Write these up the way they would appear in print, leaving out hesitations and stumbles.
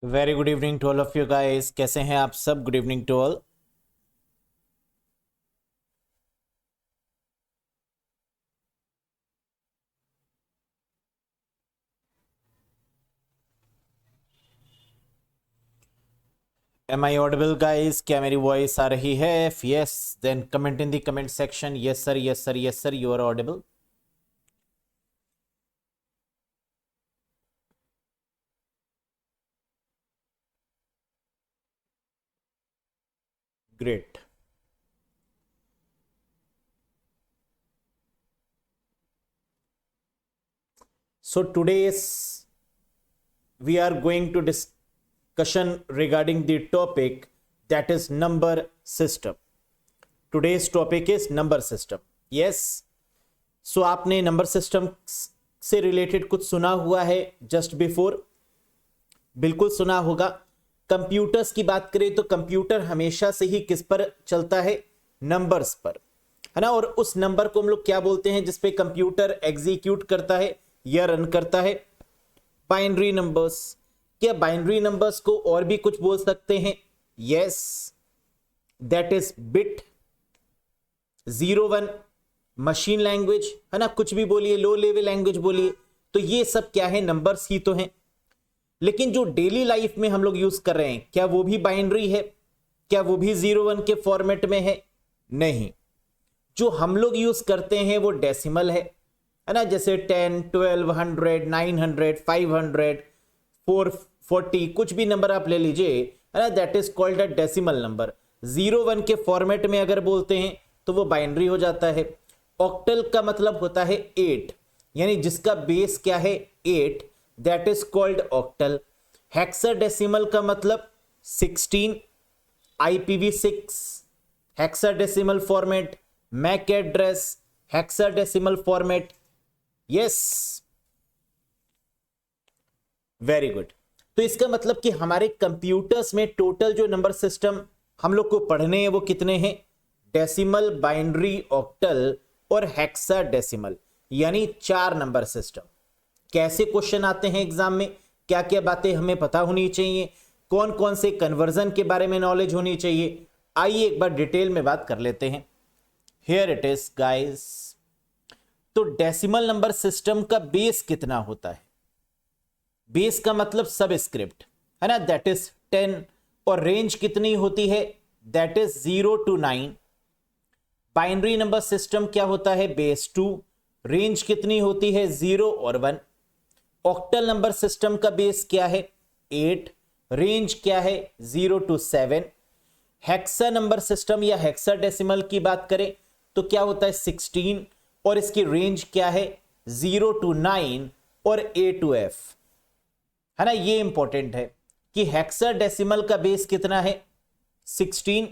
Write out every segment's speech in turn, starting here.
Very good evening to all of you guys. कैसे हैं आप सब? Good evening to all. Am I audible guys? क्या मेरी वॉइस आ रही है? If yes then comment in the comment section. Yes sir, yes sir, yes sir, you are audible. Great. So today's we are going to discussion regarding the topic that is number system. Today's topic is number system. Yes. So आपने number system से related कुछ सुना हुआ है just before? बिल्कुल सुना होगा। Computers की बात करें तो कंप्यूटर हमेशा से ही किस पर चलता है? नंबर्स पर, है ना। और उस नंबर को हम लोग क्या बोलते हैं जिस पे कंप्यूटर एग्जीक्यूट करता है या रन करता है? Binary numbers. क्या बाइनरी नंबर्स को और भी कुछ बोल सकते हैं? Yes, that is bit, 0 1, machine language, है ना। कुछ भी बोलिए, लो लेवल लैंग्वेज बोलिए, तो ये सब क्या है? नंबर्स ही तो हैं। लेकिन जो डेली लाइफ में हम लोग यूज कर रहे हैं, क्या वो भी बाइनरी है? क्या वो भी 0 1 के फॉर्मेट में है? नहीं। जो हम लोग यूज करते हैं वो डेसिमल है ना। जैसे 10, 12, 100, 900, 500, 440, कुछ भी नंबर आप ले लीजिए, है ना। That is called a decimal number. 0 1 के फॉर्मेट में अगर बोलते हैं तो वो बाइनरी हो जाता है। ऑक्टल का मतलब होता है 8, यानी जिसका बेस क्या है? 8, that is called octal. Hexadecimal का मतलब 16, IPv6 hexadecimal format, MAC address hexadecimal format. Yes, very good. तो इसका मतलब कि हमारे कंप्यूटर्स में टोटल जो नंबर सिस्टम हम लोग को पढ़ने हैं वो कितने हैं? डेसिमल, बाइनरी, ऑक्टल और हेक्साडेसिमल, यानी 4 नंबर सिस्टम। कैसे क्वेश्चन आते हैं एग्जाम में, क्या क्या बातें हमें पता होनी चाहिए, कौन कौन से कन्वर्जन के बारे में नॉलेज होनी चाहिए, आइए एक बार डिटेल में बात कर लेते हैं। Here it is guys. तो डेसिमल नंबर सिस्टम का बेस कितना होता है? बेस का मतलब सबस्क्रिप्ट, है ना, दैट इज 10। और रेंज कितनी होती है? That is 0 to 9। Binary number system क्या होता है? बेस 2। रेंज कितनी होती है? 0 और 1। ऑक्टल नंबर सिस्टम का बेस क्या है? 8। रेंज क्या है? 0 to 7। हेक्सा नंबर सिस्टम या हेक्साडेसिमल की बात करें तो क्या होता है? 16। और इसकी रेंज क्या है? 0 to 9 और A to F, है ना। ये इंपॉर्टेंट है कि हेक्साडेसिमल का बेस कितना है? 16।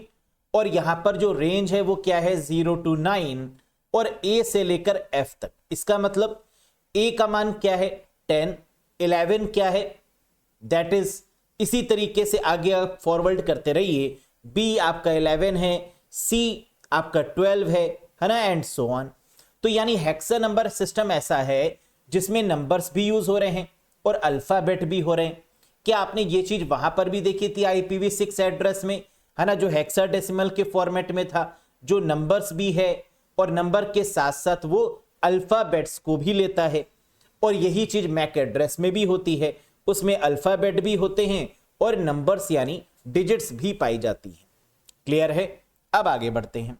और यहां पर जो रेंज है वो क्या है? 0 to 9 और A से लेकर F तक। इसका मतलब A का मान क्या है? 10। 11 क्या है? दैट इज, इसी तरीके से आगे आप फॉरवर्ड करते रहिए। B आपका 11 है, C आपका 12 है ना, एंड सो ऑन। तो यानी हेक्सा नंबर सिस्टम ऐसा है जिसमें नंबर्स भी यूज हो रहे हैं और अल्फाबेट भी हो रहे हैं। क्या आपने ये चीज वहां पर भी देखी थी IPv6 एड्रेस में, है ना, जो हेक्साडेसिमल के फॉर्मेट में था, जो नंबर्स भी है और नंबर के साथ साथ वो अल्फाबेट्स को भी लेता है। और यही चीज मैक एड्रेस में भी होती है, उसमें अल्फाबेट भी होते हैं और नंबर्स यानी डिजिट्स भी पाई जाती है। क्लियर है? अब आगे बढ़ते हैं।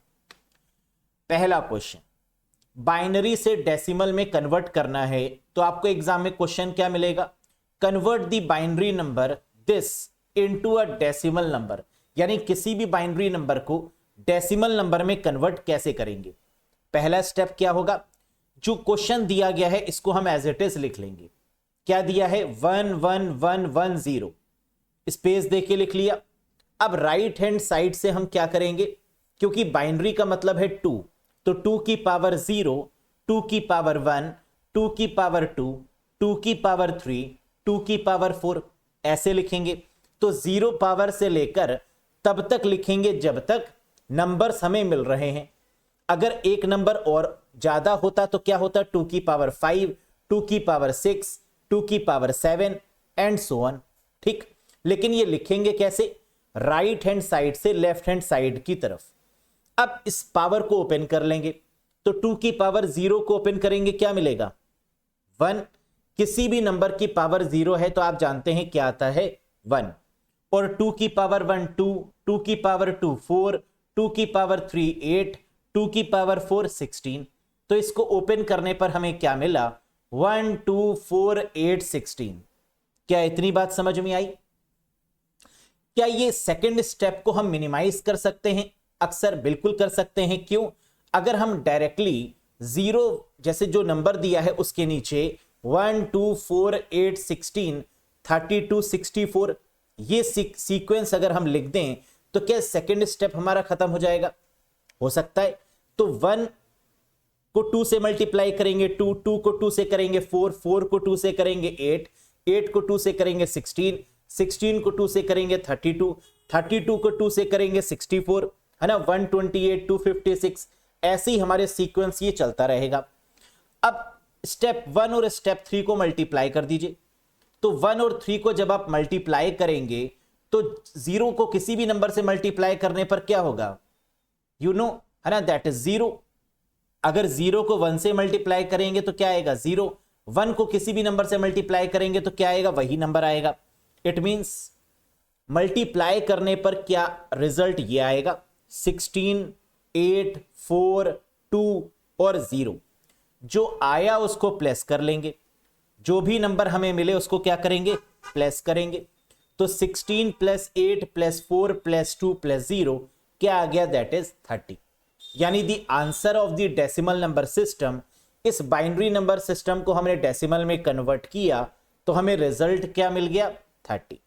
पहला क्वेश्चन, बाइनरी से डेसिमल में कन्वर्ट करना है तो आपको एग्जाम में क्वेश्चन क्या मिलेगा? Convert the binary number this into a decimal number, यानी किसी भी बाइनरी नंबर को डेसिमल नंबर में कन्वर्ट कैसे करेंगे? पहला स्टेप क्या होगा? जो क्वेश्चन दिया गया है इसको हम एज इट इज लिख लेंगे। क्या दिया है? 1 1 1 1 0, स्पेस देके लिख लिया। अब राइट हैंड साइड से हम क्या करेंगे? क्योंकि बाइनरी का मतलब है 2, तो 2 की पावर 0, 2 की पावर 1, 2 की पावर 2, 2 की पावर 3, 2 की पावर 4, ऐसे लिखेंगे। तो 0 पावर से लेकर तब तक लिखेंगे जब तक नंबर्स हमें मिल रहे हैं। अगर एक नंबर और ज्यादा होता तो क्या होता? 2 की पावर 5, 2 की पावर 6, 2 की पावर 7 एंड सो ऑन। ठीक, लेकिन ये लिखेंगे कैसे, राइट हैंड साइड से लेफ्ट हैंड साइड की तरफ। अब इस पावर को ओपन कर लेंगे, तो 2 की पावर 0 को ओपन करेंगे, क्या मिलेगा 1। किसी भी नंबर की पावर 0 है तो आप जानते हैं क्या आता है 1। और 2 की पावर 1 2, 2 की पावर 2 4, 2 की पावर 3 8, 2 की पावर 4 16। तो इसको ओपन करने पर हमें क्या मिला 1 2 4 8 16। क्या इतनी बात समझ में आई? क्या ये सेकंड स्टेप को हम मिनिमाइज कर सकते हैं? अक्सर बिल्कुल कर सकते हैं। क्यों? अगर हम डायरेक्टली 0 जैसे जो नंबर दिया है उसके नीचे 1 2 4 8 16 32 64 ये सीक्वेंस अगर हम लिख दें तो क्या सेकंड स्टेप हमारा खत्म हो जाएगा? हो सकता है। तो 1 को 2 से मल्टीप्लाई करेंगे 2, 2 को 2 से करेंगे 4, 4 को 2 से करेंगे 8, 8 को 2 से करेंगे 16, 16 को 2 से करेंगे 32, 32 को 2 से करेंगे 64, है ना, 128, 256। ऐसे ही हमारे सीक्वेंस ये चलता रहेगा। अब स्टेप 1 और स्टेप 3 को मल्टीप्लाई कर दीजिए। तो 1 और 3 को जब आप मल्टीप्लाई करेंगे तो 0 को किसी भी नंबर से मल्टीप्लाई करने पर क्या होगा, यू नो, है ना, दैट इज 0। अगर 0 को 1 से मल्टीप्लाई करेंगे तो क्या आएगा 0। 1 को किसी भी नंबर से मल्टीप्लाई करेंगे तो क्या आएगा, वही नंबर आएगा। इट मींस मल्टीप्लाई करने पर क्या रिजल्ट ये आएगा 16 8 4 2 और 0। जो आया उसको प्लस कर लेंगे, जो भी नंबर हमें मिले उसको क्या करेंगे, प्लस करेंगे। तो 16 प्लस 8 प्लस 4 प्लस 2 प्लस 0 क्या आ गया, दैट इज 30। यानी the answer of the decimal number system, इस बाइनरी नंबर सिस्टम को हमने डेसिमल में कन्वर्ट किया तो हमें रिजल्ट क्या मिल गया 30।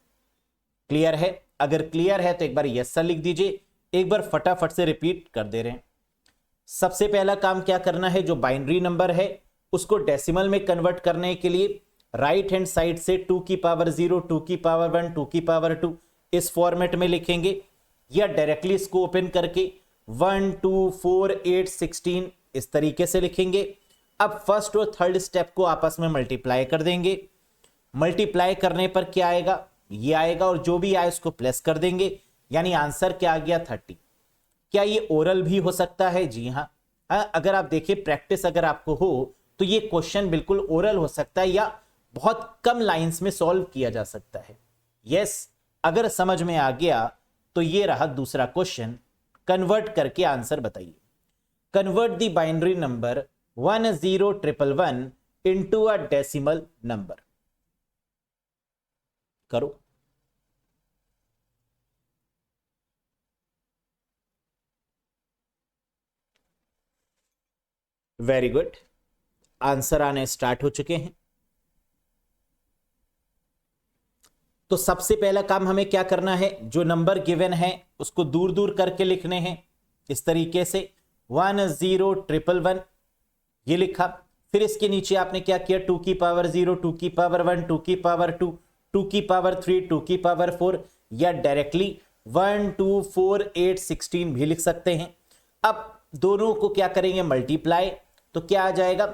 क्लियर है? अगर क्लियर है तो एक बार यस सर लिख दीजिए। एक बार फटाफट से रिपीट कर दे रहे हैं। सबसे पहला काम क्या करना है, जो बाइनरी नंबर है उसको डेसिमल में कन्वर्ट करने के लिए राइट हैंड साइड से 2 की पावर 0, 2 की पावर 1, 2 की पावर 2 इस फॉर्मेट में लिखेंगे, या डायरेक्टली इसको ओपन करके 1 2 4 8 16 इस तरीके से लिखेंगे। अब फर्स्ट और थर्ड स्टेप को आपस में मल्टीप्लाई कर देंगे। मल्टीप्लाई करने पर क्या आएगा, ये आएगा, और जो भी आए उसको प्लस कर देंगे, यानी आंसर क्या आ गया 30। क्या ये ओरल भी हो सकता है? जी हाँ। अगर आप देखिए प्रैक्टिस अगर आपको हो तो ये क्वेश्चन बिल्कुल ओरल हो सकता है या बहुत कम लाइंस में सॉल्व किया जा सकता है। यस, अगर समझ में आ गया तो ये रहा दूसरा क्वेश्चन। कन्वर्ट करके आंसर बताइए। Convert the binary number 10111 into a decimal number. करो। वेरी गुड, आंसर आने स्टार्ट हो चुके हैं। तो सबसे पहला काम हमें क्या करना है, जो नंबर गिवन है उसको दूर दूर करके लिखने हैं इस तरीके से 10111 ये लिखा। फिर इसके नीचे आपने क्या किया, 2 की पावर 0, 2 की पावर 1, 2 की पावर 2, 2 की पावर 3, 2 की पावर 4, या डायरेक्टली 1 2 4 8 16 भी लिख सकते हैं। अब दोनों को क्या करेंगे, मल्टीप्लाई। तो क्या आ जाएगा,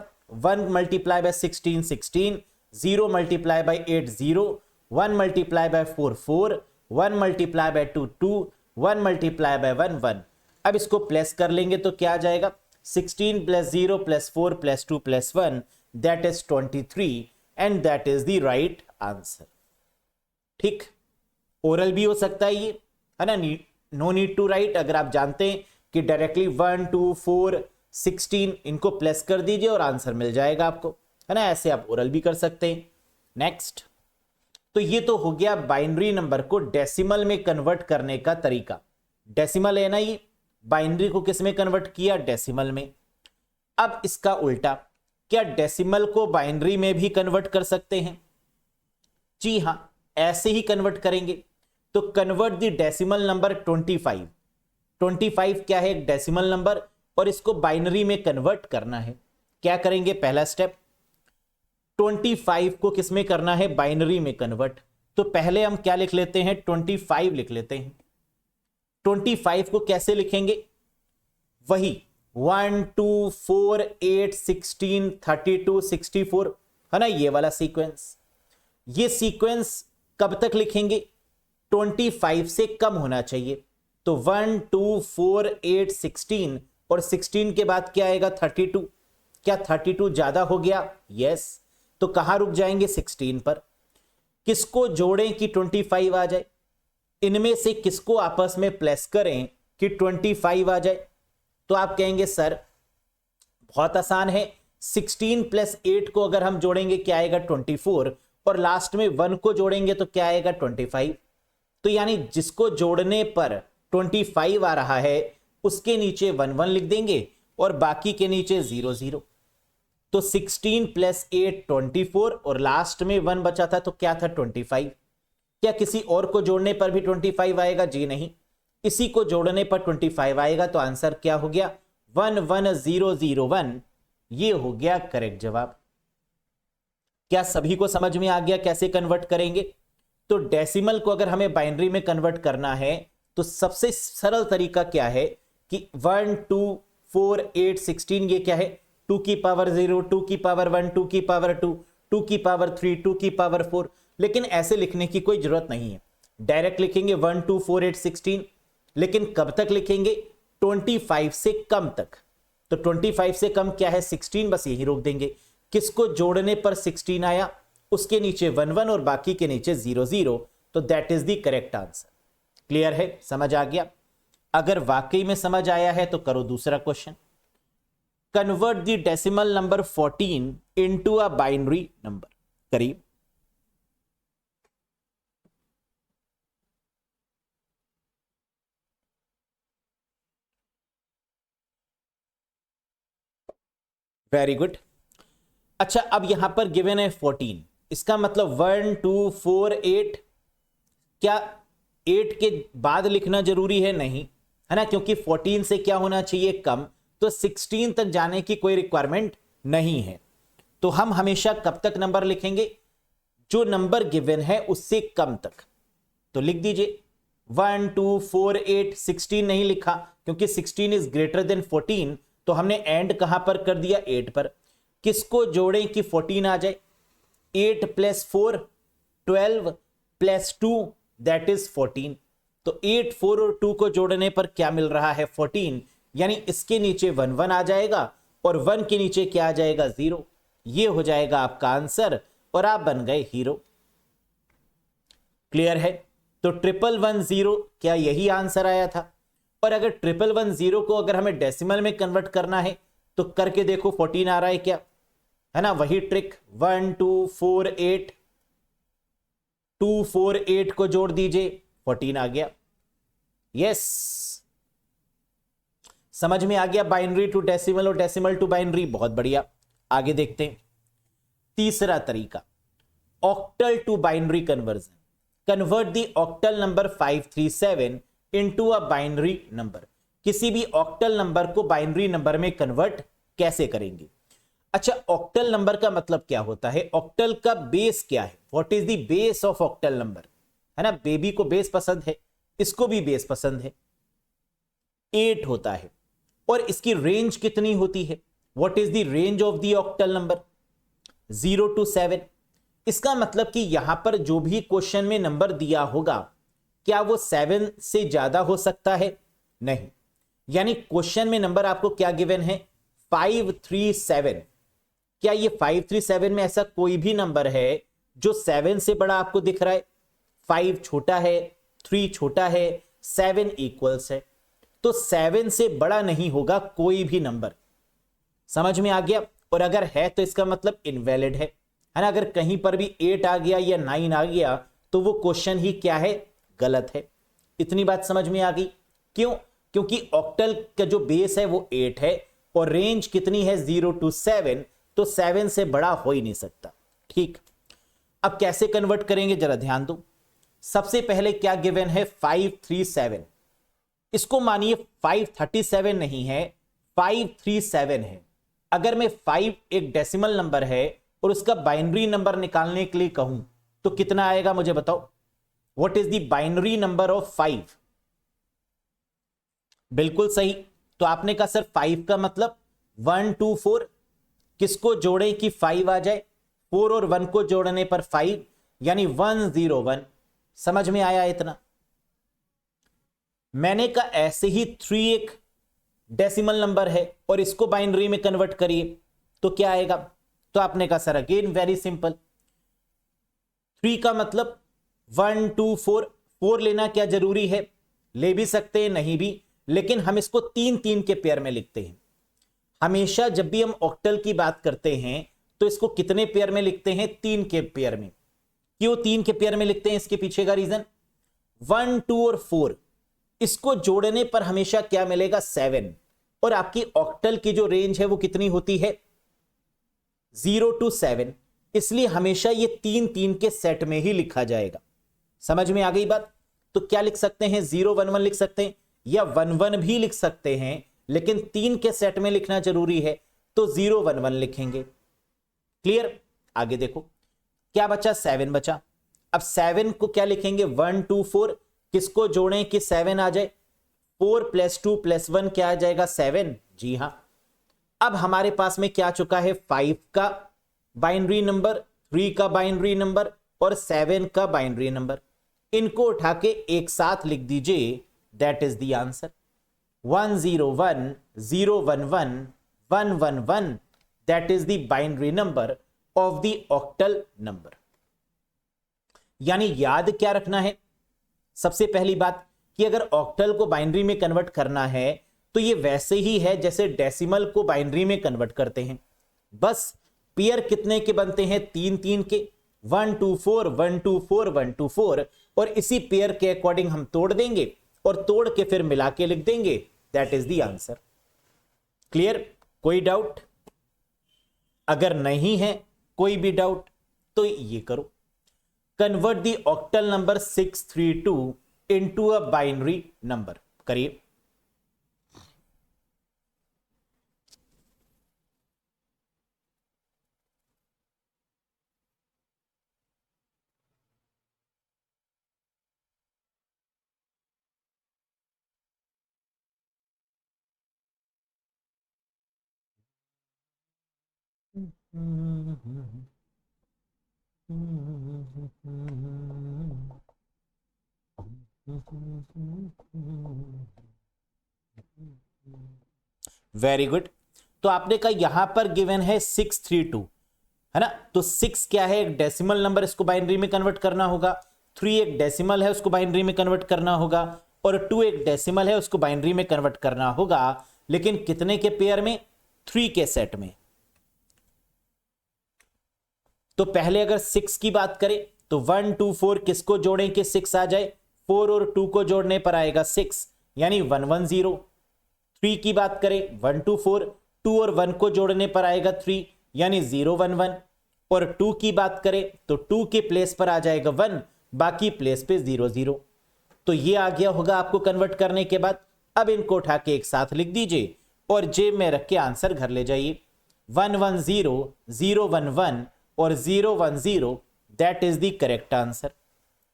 1 multiply by 16 16, 0 multiply by 8 0, 1 multiply by 4 4, 1 multiply by 2 2, 1 multiply by 1 1। अब इसको प्लस कर लेंगे तो क्या आ जाएगा, 16 plus 0 plus 4 plus 2 plus 1, that is 23, and that is the right answer. ठीक, ओरल भी हो सकता है ये, है ना, नो नीड टू राइट। अगर आप जानते हैं कि डायरेक्टली 1 2 4 16 इनको प्लस कर दीजिए और आंसर मिल जाएगा आपको, है ना, ऐसे आप ओरल भी कर सकते हैं। नेक्स्ट, तो ये तो हो गया बाइनरी नंबर को डेसिमल में कन्वर्ट करने का तरीका। डेसिमल है ना, ये बाइनरी को किस में कन्वर्ट किया, डेसिमल में। अब इसका उल्टा, क्या डेसिमल को बाइनरी में भी कन्वर्ट कर सकते हैं? जी हां, ऐसे ही कन्वर्ट करेंगे। तो कन्वर्ट द डेसिमल नंबर 25। 25 क्या है, एक डेसिमल नंबर, और इसको बाइनरी में कन्वर्ट करना है। क्या करेंगे, पहला स्टेप 25 को किस में करना है, बाइनरी में कन्वर्ट। तो पहले हम क्या लिख लेते हैं, 25 लिख लेते हैं। 25 को कैसे लिखेंगे, वही 1 2 4 8 16 32 64, है ना, ये वाला सीक्वेंस। ये सीक्वेंस कब तक लिखेंगे, 25 से कम होना चाहिए। तो 1 2 4 8 16 और 16 के बाद क्या आएगा 32। क्या 32 ज्यादा हो गया? यस। तो कहां रुक जाएंगे? 16 पर। किसको जोड़ें कि 25 आ जाए? इनमें से किसको आपस में प्लस करें कि 25 आ जाए? तो आप कहेंगे सर बहुत आसान है, 16 प्लस 8 को अगर हम जोड़ेंगे क्या आएगा 24, और लास्ट में 1 को जोड़ेंगे तो क्या आएगा 25। तो यानी जिसको जोड़ने पर 25 आ रहा है उसके नीचे 1 1 लिख देंगे और बाकी के नीचे 0 0। तो 16 प्लस 8 24 और लास्ट में 1 बचा था तो क्या था 25। क्या किसी और को जोड़ने पर भी 25 आएगा? जी नहीं, इसी को जोड़ने पर 25 आएगा। तो आंसर क्या हो गया 11001। ये हो गया करेक्ट जवाब। क्या सभी को समझ में आ गया कैसे कन्वर्ट करेंगे? तो डेसिमल को अगर हमें बाइनरी में कन्वर्ट करना है तो सबसे सरल तरीका क्या है कि 1 2 4 8 16 ये क्या है 2 की पावर 0 2 की पावर 1 2 की पावर 2 2 की पावर 3 2 की पावर 4। लेकिन ऐसे लिखने की कोई जरूरत नहीं है, डायरेक्ट लिखेंगे 1 2 4 8 16। लेकिन कब तक लिखेंगे? 25 से कम तक। तो 25 से कम क्या है 16, बस यही रोक देंगे। किसको जोड़ने पर 16 आया? उसके नीचे 1 1 और बाकी के नीचे 0 0। तो that is the correct answer. Clear है? समझ आ गया? अगर वाकई में समझ आया है तो करो दूसरा question. Convert the decimal number 14 into a binary number. करिए। Very good. अच्छा, अब यहां पर गिवन है 14, इसका मतलब 1 2 4 8। क्या 8 के बाद लिखना जरूरी है? नहीं, है ना, क्योंकि 14 से क्या होना चाहिए कम। तो 16 तक जाने की कोई रिक्वायरमेंट नहीं है। तो हम हमेशा कब तक नंबर लिखेंगे? जो नंबर गिवन है उससे कम तक। तो लिख दीजिए 1 2 4 8 16 नहीं लिखा क्योंकि 16 इज ग्रेटर देन 14। तो हमने एंड कहां पर कर दिया 8 पर। किसको जोड़ें कि 14 आ जाए? 8 प्लस 4 12 प्लस 2 दैट इज 14। तो 8 4 और 2 को जोड़ने पर क्या मिल रहा है 14। यानी इसके नीचे 1 1 आ जाएगा और 1 के नीचे क्या आ जाएगा 0। ये हो जाएगा आपका आंसर और आप बन गए हीरो। क्लियर है? तो 1110 क्या यही आंसर आया था? और अगर 1110 को अगर हमें डेसिमल में कन्वर्ट करना है तो करके देखो 14 आ रहा है क्या, है ना, वही ट्रिक 1 2 4 8 2 4 8 को जोड़ दीजिए 14 आ गया। यस, समझ में आ गया? बाइनरी टू डेसिमल और डेसिमल टू बाइनरी। बहुत बढ़िया, आगे देखते हैं। तीसरा तरीका, octal to binary conversion. Convert the octal number 537 into a binary number. किसी भी ऑक्टल नंबर को बाइनरी नंबर में कन्वर्ट कैसे करेंगे? अच्छा, ऑक्टल नंबर का मतलब क्या होता है? ऑक्टल का बेस क्या है? What is the base of octal number? है ना, बेबी को बेस पसंद है, इसको भी बेस पसंद है। 8 होता है। और इसकी रेंज कितनी होती है? What is the range of the octal number? 0 to 7। इसका मतलब कि यहां पर जो भी क्वेश्चन में नंबर दिया होगा क्या वो 7 से ज्यादा हो सकता है? नहीं। यानी क्वेश्चन में नंबर आपको क्या गिवन है 537। क्या ये 537 में ऐसा कोई भी नंबर है जो 7 से बड़ा आपको दिख रहा है? 5 छोटा है, 3 छोटा है, 7 इक्वल्स है। तो 7 से बड़ा नहीं होगा कोई भी नंबर। समझ में आ गया? और अगर है तो इसका मतलब इनवैलिड है ना। अगर कहीं पर भी 8 आ गया या 9 आ गया तो वो क्वेश्चन ही क्या है? गलत है। इतनी बात समझ में आ गई? क्यों? क्योंकि ऑक्टल का जो बेस है वो 8 है और रेंज कितनी है 0 to 7। तो 7 से बड़ा हो ही नहीं सकता। ठीक, अब कैसे कन्वर्ट करेंगे जरा ध्यान दो। सबसे पहले क्या गिवन है 537। इसको मानिए 537 नहीं है, 537 है। अगर मैं 5 एक डेसिमल नंबर है और उसका बाइनरी नंबर निकालने के लिए कहूं तो कितना आएगा मुझे बताओ? What is the binary number of 5? बिल्कुल सही। तो आपने कहा सर 5 का मतलब 1 2 4। किसको जोड़े कि 5 आ जाए? 4 और 1 को जोड़ने पर 5 यानी 101। समझ में आया इतना? मैंने कहा ऐसे ही 3 एक डेसिमल नंबर है और इसको बाइनरी में कन्वर्ट करिए तो क्या आएगा? तो आपने कहा सर अगेन वेरी सिंपल, 3 का मतलब 1 2 4, 4 लेना क्या जरूरी है? ले भी सकते हैं नहीं भी, लेकिन हम इसको 3 3 के पेयर में लिखते हैं। हमेशा जब भी हम ऑक्टल की बात करते हैं तो इसको कितने पेयर में लिखते हैं? 3 के पेयर में। क्यों 3 के पेयर में लिखते हैं? इसके पीछे का रीजन, 1 2 और 4 इसको जोड़ने पर हमेशा क्या मिलेगा? 7। और आपकी ऑक्टल की जो रेंज है वो कितनी होती है? 0 to 7। इसलिए हमेशा ये 3 3 के सेट में ही लिखा जाएगा। समझ में आ गई बात? तो क्या लिख सकते हैं? 0 1 1 लिख सकते हैं या 1 1 भी लिख सकते हैं, लेकिन 3 के सेट में लिखना जरूरी है तो 0 1 1 लिखेंगे। क्लियर? आगे देखो क्या बचा? 7 बचा। अब 7 को क्या लिखेंगे? 1 2 4, किसको जोड़ें कि 7 आ जाए? 4 + 2 + 1 क्या आ जाएगा? 7। जी हां। अब हमारे पास में क्या चुका है? 5 का बाइनरी नंबर, 3 का बाइनरी नंबर और 7 का बाइनरी नंबर। इनको उठा के एक साथ लिख दीजिए, that is the answer. 1 0 1 0 1 1 1 1 1, that is the binary number of the octal number. यानी याद क्या रखना है? सबसे पहली बात कि अगर ऑक्टल को बाइनरी में कन्वर्ट करना है तो ये वैसे ही है जैसे डेसिमल को बाइनरी में कन्वर्ट करते हैं। बस पेयर कितने के बनते हैं? 3 3 के, 1 2 4 1 2 4 1 2 4, और इसी पेयर के अकॉर्डिंग हम तोड़ देंगे और तोड़ के फिर मिला के लिख देंगे, that is the answer. Clear? कोई डाउट? अगर नहीं है कोई भी डाउट तो ये करो, convert the octal number 632 into a binary number. करिए। Very good. तो आपने कहा यहां पर गिवन है 632, है ना? तो 6 क्या है? एक डेसिमल नंबर, इसको बाइनरी में कन्वर्ट करना होगा। 3 एक डेसिमल है, उसको बाइनरी में कन्वर्ट करना होगा। और 2 एक डेसिमल है, उसको बाइनरी में कन्वर्ट करना होगा। लेकिन कितने के पेयर में? 3 के सेट में। तो पहले अगर 6 की बात करें तो 1 2 4 किसको जोड़ें कि 6 आ जाए? 4 और 2 को जोड़ने पर आएगा 6, यानी 1 1 0। 3 की बात करें 1 2 4, 2 और 1 को जोड़ने पर आएगा 3, यानी 0 1 1। और 2 की बात करें तो 2 के प्लेस पर आ जाएगा 1, बाकी प्लेस पे 0 0। तो ये आ गया होगा आपको कन्वर्ट करने के बाद। अब इनको उठा के एक साथ लिख दीजिए और जेब में रख के आंसर घर ले जाइए। 1 1 0 0 1 1 और 0 1 0, that is the correct answer.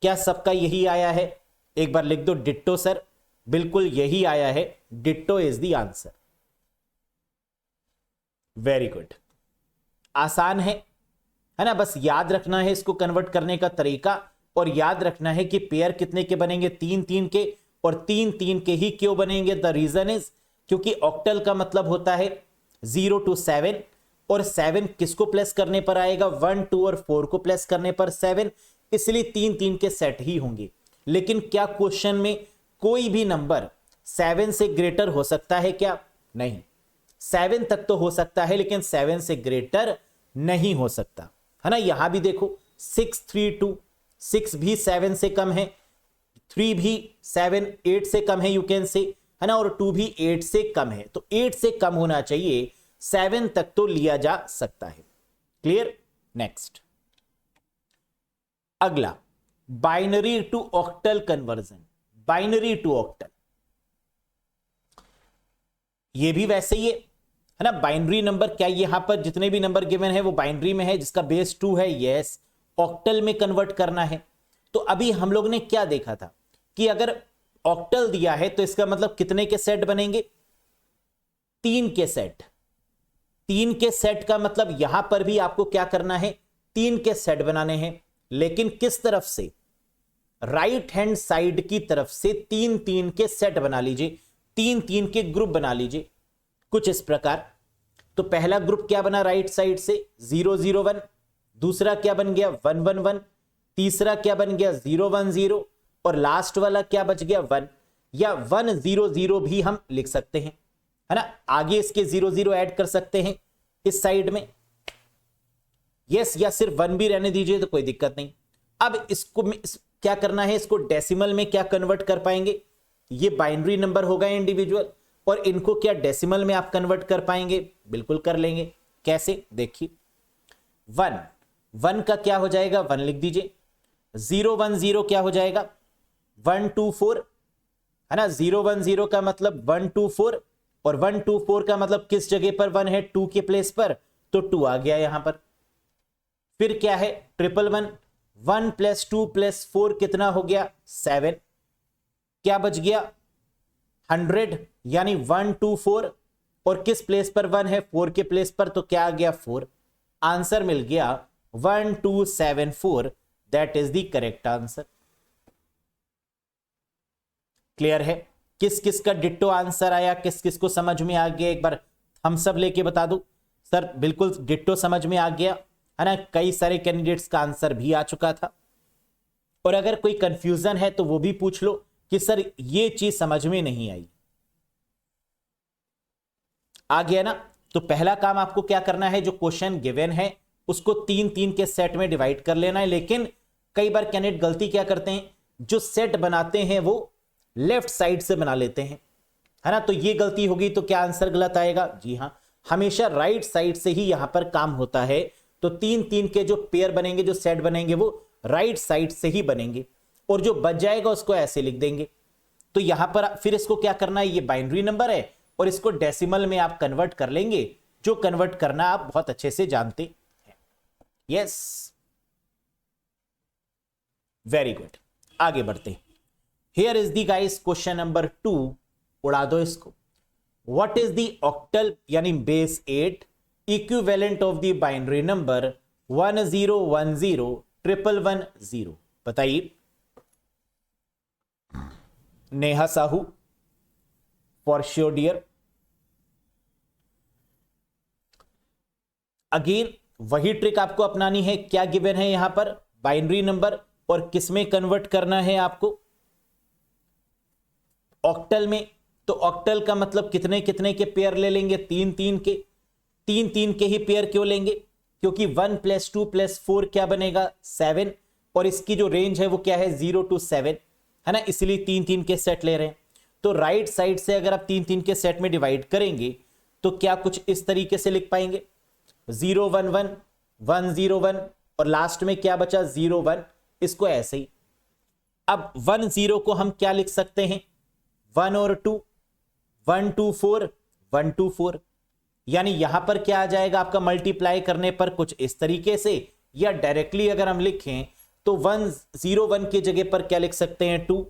क्या सबका यही आया है? एक बार लिख दो डिट्टो सर। बिल्कुल यही आया है, ditto is the answer. Very good. आसान है ना? बस याद रखना है इसको कन्वर्ट करने का तरीका, और याद रखना है कि पेयर कितने के बनेंगे? 3 3 के। और 3 3 के ही क्यों बनेंगे? द रीजन इज क्योंकि ऑक्टल का मतलब होता है 0 to 7, और 7 किसको प्लस करने पर आएगा? 1 2 और 4 को प्लस करने पर 7, इसलिए 3 3 के सेट ही होंगे। लेकिन क्या क्वेश्चन में कोई भी नंबर 7 से ग्रेटर हो सकता है क्या? नहीं। 7 तक तो हो सकता है लेकिन 7 से ग्रेटर नहीं हो सकता, है ना? यहां भी देखो 6 3 2, 6 भी 7 से कम है, 3 भी 7 8 से कम है, यू कैन से, है ना? और 2 भी 8 से कम है, तो 8 से कम होना चाहिए, 7 तक तो लिया जा सकता है। क्लियर? नेक्स्ट, अगला binary to octal conversion. Binary to octal, ये भी वैसे ही है ना? बाइनरी नंबर, क्या यहां पर जितने भी नंबर गिवन है वो बाइनरी में है जिसका बेस 2 है? यस। ऑक्टल में कन्वर्ट करना है। तो अभी हम लोग ने क्या देखा था कि अगर ऑक्टल दिया है तो इसका मतलब कितने के सेट बनेंगे? 3 के सेट। 3 के सेट का मतलब यहां पर भी आपको क्या करना है? 3 के सेट बनाने हैं, लेकिन किस तरफ से? राइट हैंड साइड की तरफ से 3-3 के सेट बना लीजिए, 3-3 के ग्रुप बना लीजिए कुछ इस प्रकार। तो पहला ग्रुप क्या बना राइट साइड से 0-0-1, दूसरा क्या बन गया 1-1-1, तीसरा क्या बन गया 0-1-0 और लास्ट वाला क्या बच गया 1 या 1-0-0 भी हम लिख सकते हैं, है ना। आगे इसके 0-0 ऐड कर सकते हैं इस साइड में, यस, या सिर्फ 1 भी रहने दीजिए तो कोई दिक्कत नहीं। अब इसको क्या करना है, इसको डेसिमल में क्या कन्वर्ट कर पाएंगे, ये बाइनरी नंबर होगा इंडिविजुअल, और इनको क्या डेसिमल में आप कन्वर्ट कर पाएंगे, बिल्कुल कर लेंगे। कैसे, देखिए 1 का क्या हो जाएगा 1 लिख दीजिए, 0-1-0 क्या हो जाएगा 1-2-4, है ना। 0-1-0 का मतलब 1-2-4 और 1-2-4 का मतलब किस जगह पर 1 है 2 के प्लेस पर, तो 2 आ गया यहां पर। फिर क्या है 1-1-1, 1 + 2 + 4 कितना हो गया 7, क्या बच गया 100, यानी 1-2-4 और किस प्लेस पर 1 है 4 के प्लेस पर, तो क्या आ गया 4। आंसर मिल गया 1274, that is the correct answer. Clear है, किस किस का डिट्टो आंसर आया, किस किस को समझ में आ गया, एक बार हम सब लेके बता दो। सर बिल्कुल डिट्टो समझ में आ गया, है ना। कई सारे कैंडिडेट्स का आंसर भी आ चुका था, और अगर कोई कंफ्यूजन है तो वो भी पूछ लो कि सर ये चीज समझ में नहीं आई। आ गया ना। तो पहला काम आपको क्या करना है, जो क्वेश्चन गिवन है उसको 3-3 के सेट में डिवाइड कर लेना है। लेकिन कई बार कैंडिडेट गलती क्या करते हैं, जो सेट बनाते हैं वो लेफ्ट साइड से बना लेते हैं, है ना। तो ये गलती होगी तो क्या आंसर गलत आएगा, जी हां, हमेशा राइट साइड से ही यहां पर काम होता है। तो 3-3 के जो पेयर बनेंगे, जो सेट बनेंगे वो राइट साइड से ही बनेंगे, और जो बच जाएगा उसको ऐसे लिख देंगे। तो यहां पर फिर इसको क्या करना है, ये बाइनरी नंबर है और इसको डेसिमल में आप कन्वर्ट कर लेंगे, जो कन्वर्ट करना आप बहुत अच्छे से जानते हैं। यस, वेरी गुड, आगे बढ़ते हैं। Here is the guys question number 2, उड़ा दो इसको। व्हाट इज दी ऑक्टल यानी base 8 equivalent of the binary number 10101110, बताइए। Neha Sahu, for sure dear. Again वही ट्रिक आपको अपनानी है, क्या गिवन है यहां पर बाइनरी नंबर और किसमें कन्वर्ट करना है आपको, ऑक्टल में। तो ऑक्टल का मतलब कितने कितने के पेयर ले लेंगे, 3-3 के। 3-3 के ही पेयर क्यों लेंगे, क्योंकि 1 + 2 + 4 क्या बनेगा 7, और इसकी जो रेंज है वो क्या है 0 to 7, है ना, इसलिए 3-3 के सेट ले रहे हैं। तो राइट साइड से अगर आप 3-3 के सेट में डिवाइड करेंगे तो क्या कुछ इस तरीके से लिख पाएंगे, 0-1-1, 1-0-1 और लास्ट में क्या बचा 0-1, इसको ऐसे ही। अब 1-0 को हम क्या लिख सकते हैं 1 और 2, 1-2-4, 1-2-4, यानी यहां पर क्या आ जाएगा आपका मल्टीप्लाई करने पर कुछ इस तरीके से, या डायरेक्टली अगर हम लिखें तो 1-0-1 की जगह पर क्या लिख सकते हैं 2,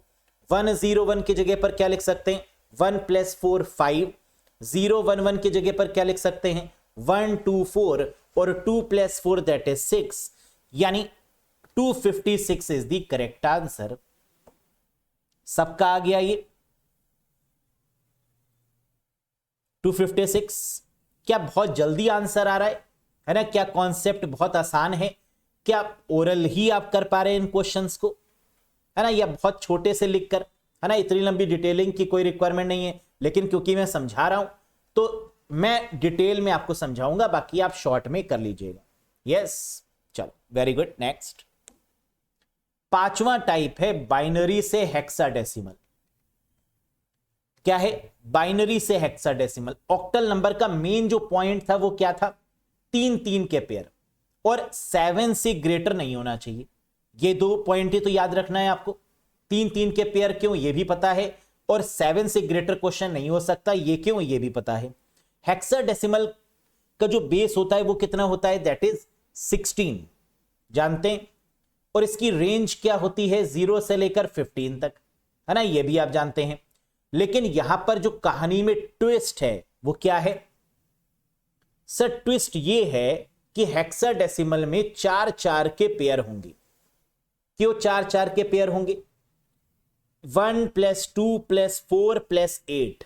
1-0-1 की जगह पर क्या लिख सकते हैं 1 + 4 5, 0-1-1 की जगह पर क्या लिख सकते हैं 1-2-4 और 2 + 4 दैट इज 6, यानी 256 इज द करेक्ट आंसर। सबका आ गया ये 256। क्या बहुत जल्दी आंसर आ रहा है ना, क्या कॉन्सेप्ट बहुत आसान है, क्या ओरल ही आप कर पा रहे हैं इन क्वेश्चंस को, है ना, या बहुत छोटे से लिखकर, है ना, इतनी लंबी डिटेलिंग की कोई रिक्वायरमेंट नहीं है। लेकिन क्योंकि मैं समझा रहा हूं तो मैं डिटेल में आपको समझाऊंगा, बाकी आप शॉर्ट में कर लीजिएगा। यस, चलो वेरी गुड। नेक्स्ट, पांचवा टाइप है बाइनरी से हेक्साडेसिमल। क्या है, बाइनरी से हेक्साडेसिमल। ऑक्टल नंबर का मेन जो पॉइंट था वो क्या था, 3-3 के पेयर और 7 से ग्रेटर नहीं होना चाहिए। ये 2 पॉइंट ही तो याद रखना है आपको। 3-3 के पेयर क्यों, ये भी पता है, और 7 से ग्रेटर क्वेश्चन नहीं हो सकता, ये क्यों, ये भी पता है। हेक्साडेसिमल का जो बेस होता है वो कितना होता है, दैट इज 16, जानते हैं। और इसकी रेंज क्या होती है 0 से लेकर 15 तक, है ना, ये भी आप जानते हैं। लेकिन यहां पर जो कहानी में ट्विस्ट है वो क्या है सर, ट्विस्ट ये है कि हेक्साडेसिमल में 4-4 के पेयर होंगे। कि वो 4 के पेयर होंगे। 1 + 2 + 4 + 8,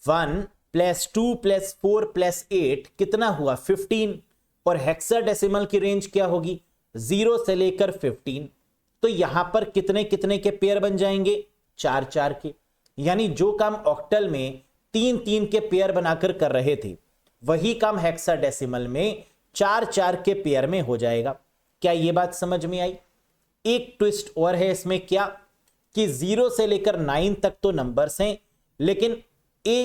1 + 2 + 4 + 8 कितना हुआ 15। और हेक्साडेसिमल की रेंज क्या होगी 0 से लेकर 15। तो यहां पर कितने कितने के पेयर बन जाएंगे 4 के। यानी जो काम ऑक्टल में 3 के पेयर बनाकर कर रहे थे वही काम हेक्साडेसिमल में 4 के पेयर में हो जाएगा। क्या यह बात समझ में आई। एक ट्विस्ट और है इसमें, क्या कि 0 से लेकर 9 तक तो नंबर्स हैं, लेकिन A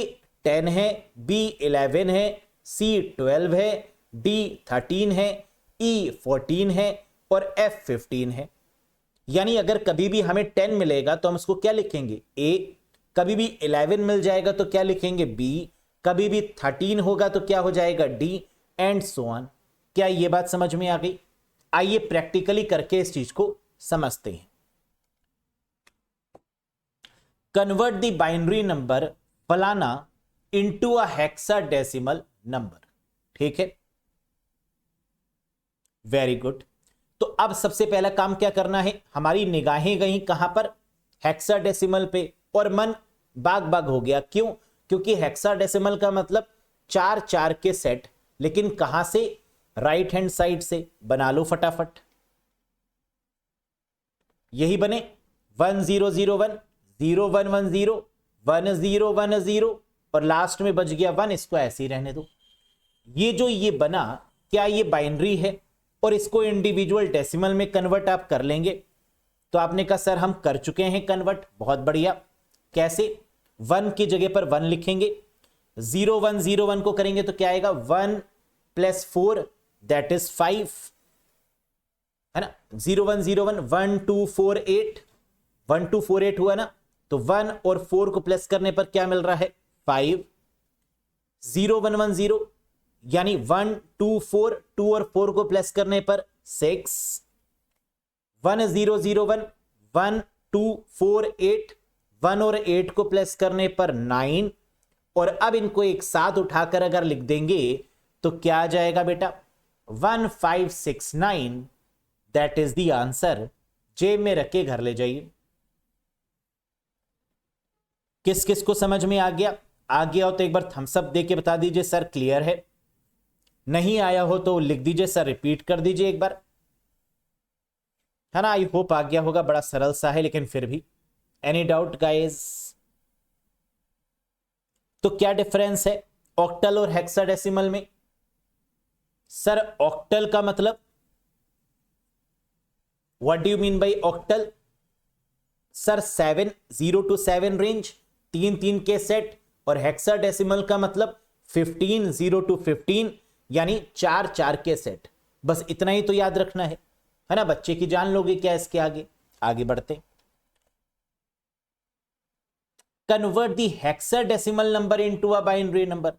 10 है, B 11 है, C 12 है, D 13 है, E 14 है और F 15 है। यानी अगर कभी भी हमें 10 मिलेगा तो हम उसको क्या लिखेंगे A, कभी भी 11 मिल जाएगा तो क्या लिखेंगे B, कभी भी 13 होगा तो क्या हो जाएगा D एंड सो ऑन। क्या यह बात समझ में आ गई। आइए प्रैक्टिकली करके इस चीज को समझते हैं। कन्वर्ट द बाइनरी नंबर फलाना इनटू अ हेक्साडेसिमल नंबर। ठीक है, वेरी गुड। तो अब सबसे पहला काम क्या करना है, हमारी निगाहें गई कहां पर हेक्साडेसिमल पे, और मन बाग बाग हो गया। क्यों, क्योंकि हेक्साडेसिमल का मतलब 4 के सेट, लेकिन कहां से राइट हैंड साइड से। बना लो फटाफट, यही बने 1001 0110 1010 और लास्ट में बच गया 1, इसको ऐसे ही रहने दो। ये जो ये बना, क्या ये बाइनरी है और इसको इंडिविजुअल डेसिमल में कन्वर्ट आप कर लेंगे। तो आपने कहा सर हम कर चुके हैं कन्वर्ट, बहुत बढ़िया। कैसे, 1 की जगह पर 1 लिखेंगे, 0101 को करेंगे तो क्या आएगा 1 + 4 दैट इज 5, है ना। 0101 1248 1248 हुआ ना, तो 1 और 4 को प्लस करने पर क्या मिल रहा है 5। 0110 यानी 1 2 4, 2 और 4 को प्लस करने पर 6। 1001 1 2 4 8, 1 और 8 को प्लस करने पर 9। और अब इनको एक साथ उठाकर अगर लिख देंगे तो क्या आ जाएगा बेटा 1569, दैट इज द आंसर। जेब में रख के घर ले जाइए। किस किस को समझ में आ गया हो तो एक बार थम्स अप दे के बता दीजिए सर क्लियर है। नहीं आया हो तो लिख दीजिए सर रिपीट कर दीजिए एक बार, है ना। आई होप आ गया होगा, बड़ा सरल सा है लेकिन फिर भी। Any doubt guys. तो क्या डिफरेंस है ऑक्टल और हेक्साडेसिमल में। सर ऑक्टल का मतलब, what do you mean by octal. Sir 7 0 to 7 range, 3 के सेट। और हेक्साडेसिमल का मतलब 15 0 to 15 यानी 4 के सेट। बस इतना ही तो याद रखना है ना। बच्चे की जान लोगे क्या इसके आगे बढ़ते। Convert the hexadecimal number into a binary number.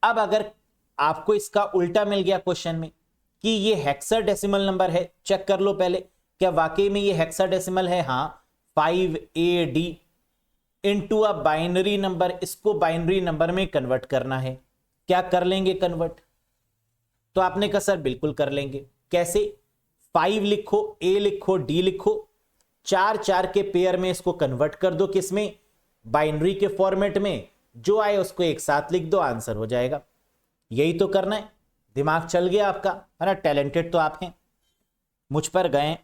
अब अगर आपको इसका उल्टा मिल गया क्वेश्चन में कि ये हेक्साडेसिमल नंबर है, चेक कर लो पहले क्या वाकई में ये हेक्साडेसिमल है। हाँ 5AD into a binary number, इसको बाइनरी नंबर में कन्वर्ट करना है। क्या कर लेंगे कन्वर्ट। तो आपने कहा सर बिल्कुल कर लेंगे। कैसे, 5 लिखो, A लिखो, D लिखो, 4 के पेयर में इसको कन्वर्ट कर दो, किसमें बाइनरी के फॉर्मेट में। जो आए उसको एक साथ लिख दो, आंसर हो जाएगा। यही तो करना है। दिमाग चल गया आपका, है ना। टैलेंटेड तो आप हैं, मुझ पर गए।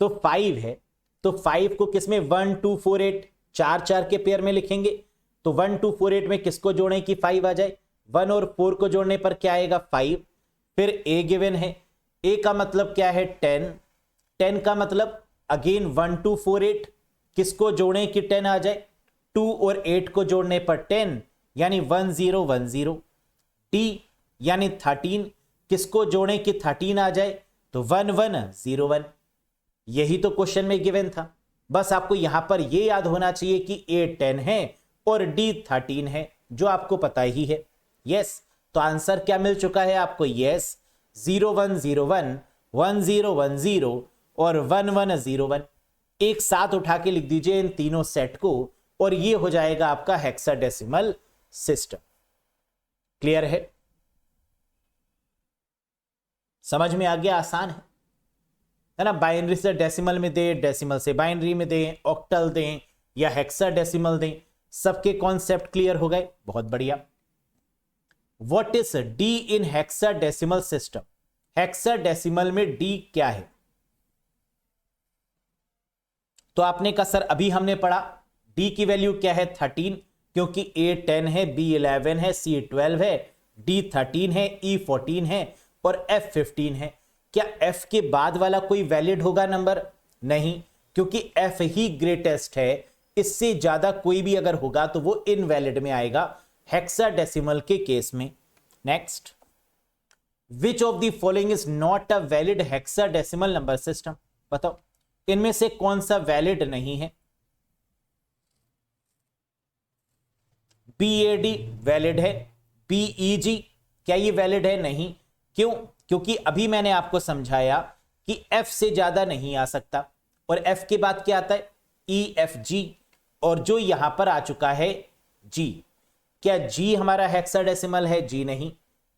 तो 5 है तो 5 को किसमें 1 2 4 8 4 के पेयर में लिखेंगे। तो 1 2 4 8 में किसको जोड़ें कि 5 आ जाए। 1 और 4 को जोड़ने पर क्या आएगा 5। फिर A गिवन है, A का मतलब क्या है 10, 10 का मतलब अगेन 1 2 4 8, किसको जोड़ें कि 10 आ जाए। 2 और 8 को जोड़ने पर 10 यानी 1010। D यानी 13, किसको जोड़ें कि 13 आ जाए तो 1101। यही तो क्वेश्चन में गिवन था। बस आपको यहां पर यह याद होना चाहिए कि A 10 है और D 13 है, जो आपको पता ही है। यस, तो आंसर क्या मिल चुका है आपको। यस, 0101 1010 और 1101 एक साथ उठा के लिख दीजिए इन तीनों सेट को और ये हो जाएगा आपका हेक्साडेसिमल सिस्टम। क्लियर है, समझ में आ गया, आसान है। है ना, बाइनरी से डेसिमल में दे, डेसिमल से बाइनरी में दे, ऑक्टल दें या हेक्साडेसिमल दें, सबके कॉन्सेप्ट क्लियर हो गए, बहुत बढ़िया। What is D in hexadecimal system? Hexadecimal में डी क्या है? तो आपने कहा सर अभी हमने पढ़ा डी की वैल्यू क्या है 13, क्योंकि ए 10 है, बी 11 है, सी 12 है, डी 13 है, ई 14 है और एफ 15 है। क्या एफ के बाद वाला कोई वैलिड होगा नंबर? नहीं, क्योंकि एफ ही ग्रेटेस्ट है, इससे ज्यादा कोई भी अगर होगा तो वो इनवैलिड में आएगा हेक्साडेसिमल के केस में। Next, which of the following is not a valid hexadecimal number system? बताओ इनमें से कौन सा वैलिड नहीं है? BAD वैलिड है, BEG क्या ये वैलिड है? नहीं। क्यों? क्योंकि अभी मैंने आपको समझाया कि F से ज्यादा नहीं आ सकता, और F के बाद क्या आता है? EFG, और जो यहां पर आ चुका है G, क्या G हमारा हेक्साडेसिमल है? G नहीं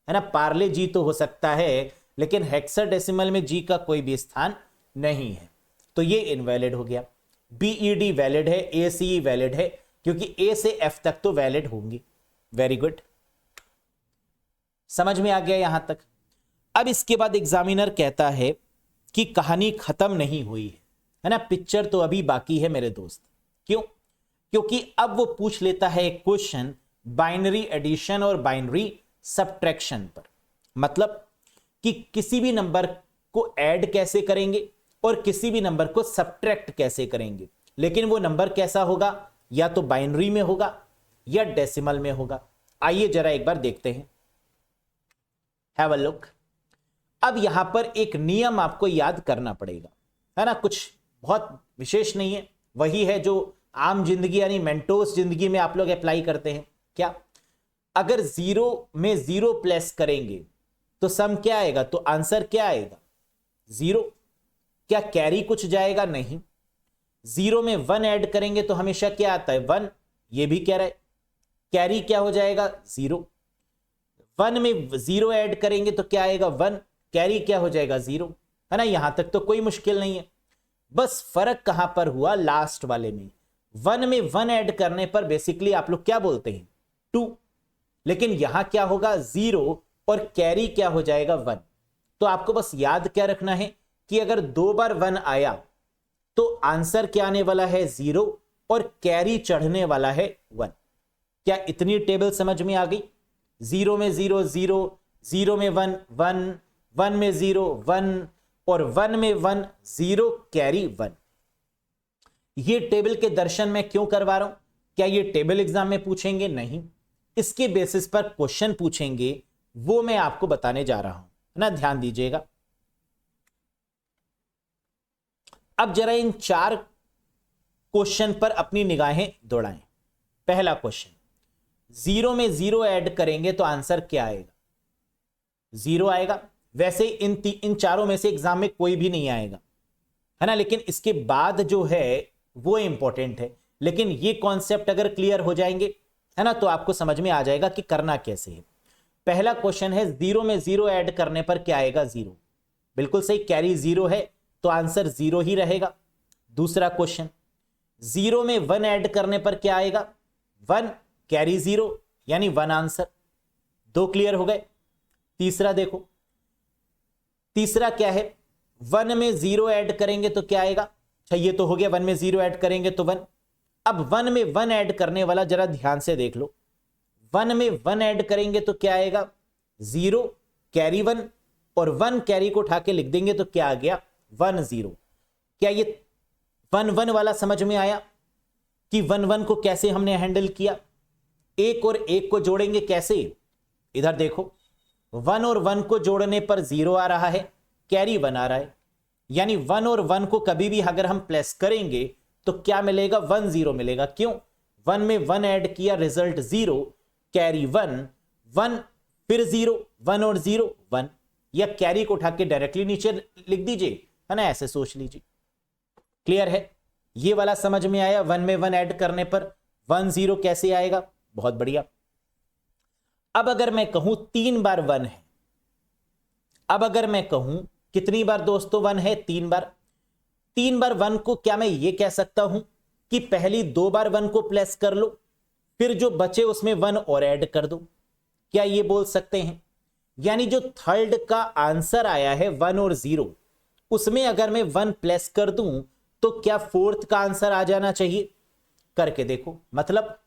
है ना, पार्ले G तो हो सकता है लेकिन हेक्साडेसिमल में G का कोई भी स्थान नहीं है, तो ये इनवैलिड हो गया। BED वैलिड है, ACE वैलिड है, क्योंकि A से F तक तो वैलिड होंगी। वेरी गुड, समझ में आ गया यहां तक। अब इसके बाद एग्जामिनर कहता है कि कहानी खत्म नहीं हुई है ना, पिक्चर तो अभी बाकी है मेरे दोस्त। क्यों? क्योंकि अब वो पूछ लेता है एक क्वेश्चन बाइनरी एडिशन और बाइनरी सब्ट्रैक्शन पर, मतलब कि किसी भी नंबर को ऐड कैसे करेंगे और किसी भी नंबर को सब्ट्रैक्ट कैसे करेंगे, लेकिन वो नंबर कैसा होगा? या तो बाइनरी में होगा या डेसिमल में होगा। आइए जरा एक बार देखते हैं, हैव अ लुक। अब यहां पर एक नियम आपको याद करना पड़ेगा, है ना, कुछ बहुत विशेष नहीं है, वही है जो आम जिंदगी यानी मेंटोस जिंदगी में आप लोग अप्लाई करते हैं। क्या? अगर जीरो में जीरो प्लस करेंगे तो सम क्या आएगा? तो आंसर क्या आएगा? जीरो। क्या कैरी कुछ जाएगा? नहीं। जीरो में वन ऐड करेंगे तो हमेशा क्या आता है? वन। ये भी कह रहा है कैरी क्या हो जाएगा? जीरो। वन में जीरो ऐड करेंगे तो क्या आएगा? वन। कैरी क्या हो जाएगा? जीरो, है ना। यहां तक तो कोई मुश्किल नहीं है, बस फर्क कहां पर हुआ? लास्ट वाले में। वन में वन ऐड करने पर बेसिकली आप लोग क्या बोलते हैं? टू। लेकिन यहां क्या होगा? जीरो, और कैरी क्या हो जाएगा? वन। तो आपको बस याद क्या रखना है कि अगर दो बार वन आया तो आंसर क्या आने वाला है? जीरो, और कैरी चढ़ने वाला है वन। क्या इतनी टेबल समझ में आ गई? जीरो में जीरो जीरो, जीरो में वन वन, वन में जीरो वन, और वन में वन, जीरो, कैरी वन। ये टेबल के दर्शन में क्यों करवा रहा हूं? क्या ये टेबल एग्जाम में पूछेंगे? नहीं, इसके बेसिस पर क्वेश्चन पूछेंगे, वो मैं आपको बताने जा रहा हूं, है ना। ध्यान दीजिएगा। अब जरा इन चार क्वेश्चन पर अपनी निगाहें दौड़ाएं। पहला क्वेश्चन, जीरो में जीरो ऐड करेंगे तो आंसर क्या आएगा? जीरो आएगा। वैसे इन चारों में से एग्जाम में कोई भी नहीं आएगा, है ना, लेकिन इसके बाद जो है वो इंपॉर्टेंट है। लेकिन ये कॉन्सेप्ट अगर क्लियर हो जाएंगे, है ना, तो आपको समझ में आ जाएगा कि करना कैसे है। पहला क्वेश्चन है जीरो में जीरो ऐड करने पर क्या आएगा? जीरो। बिल्कुल सही, कैरी जीरो है तो आंसर जीरो ही रहेगा। दूसरा क्वेश्चन, जीरो में वन ऐड करने पर क्या आएगा? वन, कैरी जीरो, यानी वन आंसर। दो क्लियर हो गए। तीसरा देखो, तीसरा क्या है? वन में जीरो ऐड करेंगे तो क्या आएगा? अच्छा, ये तो हो गया, वन में जीरो ऐड करेंगे तो वन। अब वन में वन ऐड करने वाला जरा ध्यान से देख लो। वन में वन ऐड करेंगे तो क्या आएगा? जीरो, कैरी वन, और वन कैरी को उठा के लिख देंगे तो क्या आ गया? One zero. क्या ये वन वन वाला समझ में आया कि वन वन को कैसे हमने हैंडल किया? एक और एक को जोड़ेंगे कैसे? इधर देखो, वन और वन को जोड़ने पर जीरो आ रहा है, कैरी वन आ रहा है, यानी वन और वन को कभी भी अगर हम प्लस करेंगे तो क्या मिलेगा? वन जीरो मिलेगा। क्यों? वन में वन ऐड किया, result zero, carry one, one फिर जीरो, वन और जीरो वन, या कैरी को उठा के डायरेक्टली नीचे लिख दीजिए, है ना, ऐसे सोच लीजिए। क्लियर है? ये वाला समझ में आया? वन में वन ऐड करने पर वन जीरो कैसे आएगा? बहुत बढ़िया। अब अगर मैं कहूं तीन बार वन है, अब अगर मैं कहूं कितनी बार दोस्तों वन है? 3 बार। 3 बार वन को क्या मैं ये कह सकता हूं कि पहली 2 बार वन को प्लेस कर लो, फिर जो बचे उसमें वन और ऐड कर दो? क्या ये बोल सकते हैं? यानी जो थर्ड का आंसर आया है 1 और 0, उसमें अगर मैं 1 प्लेस कर दूं तो क्या फोर्थ का आंसर आ जाना चाहिए? करके देखो। मतलब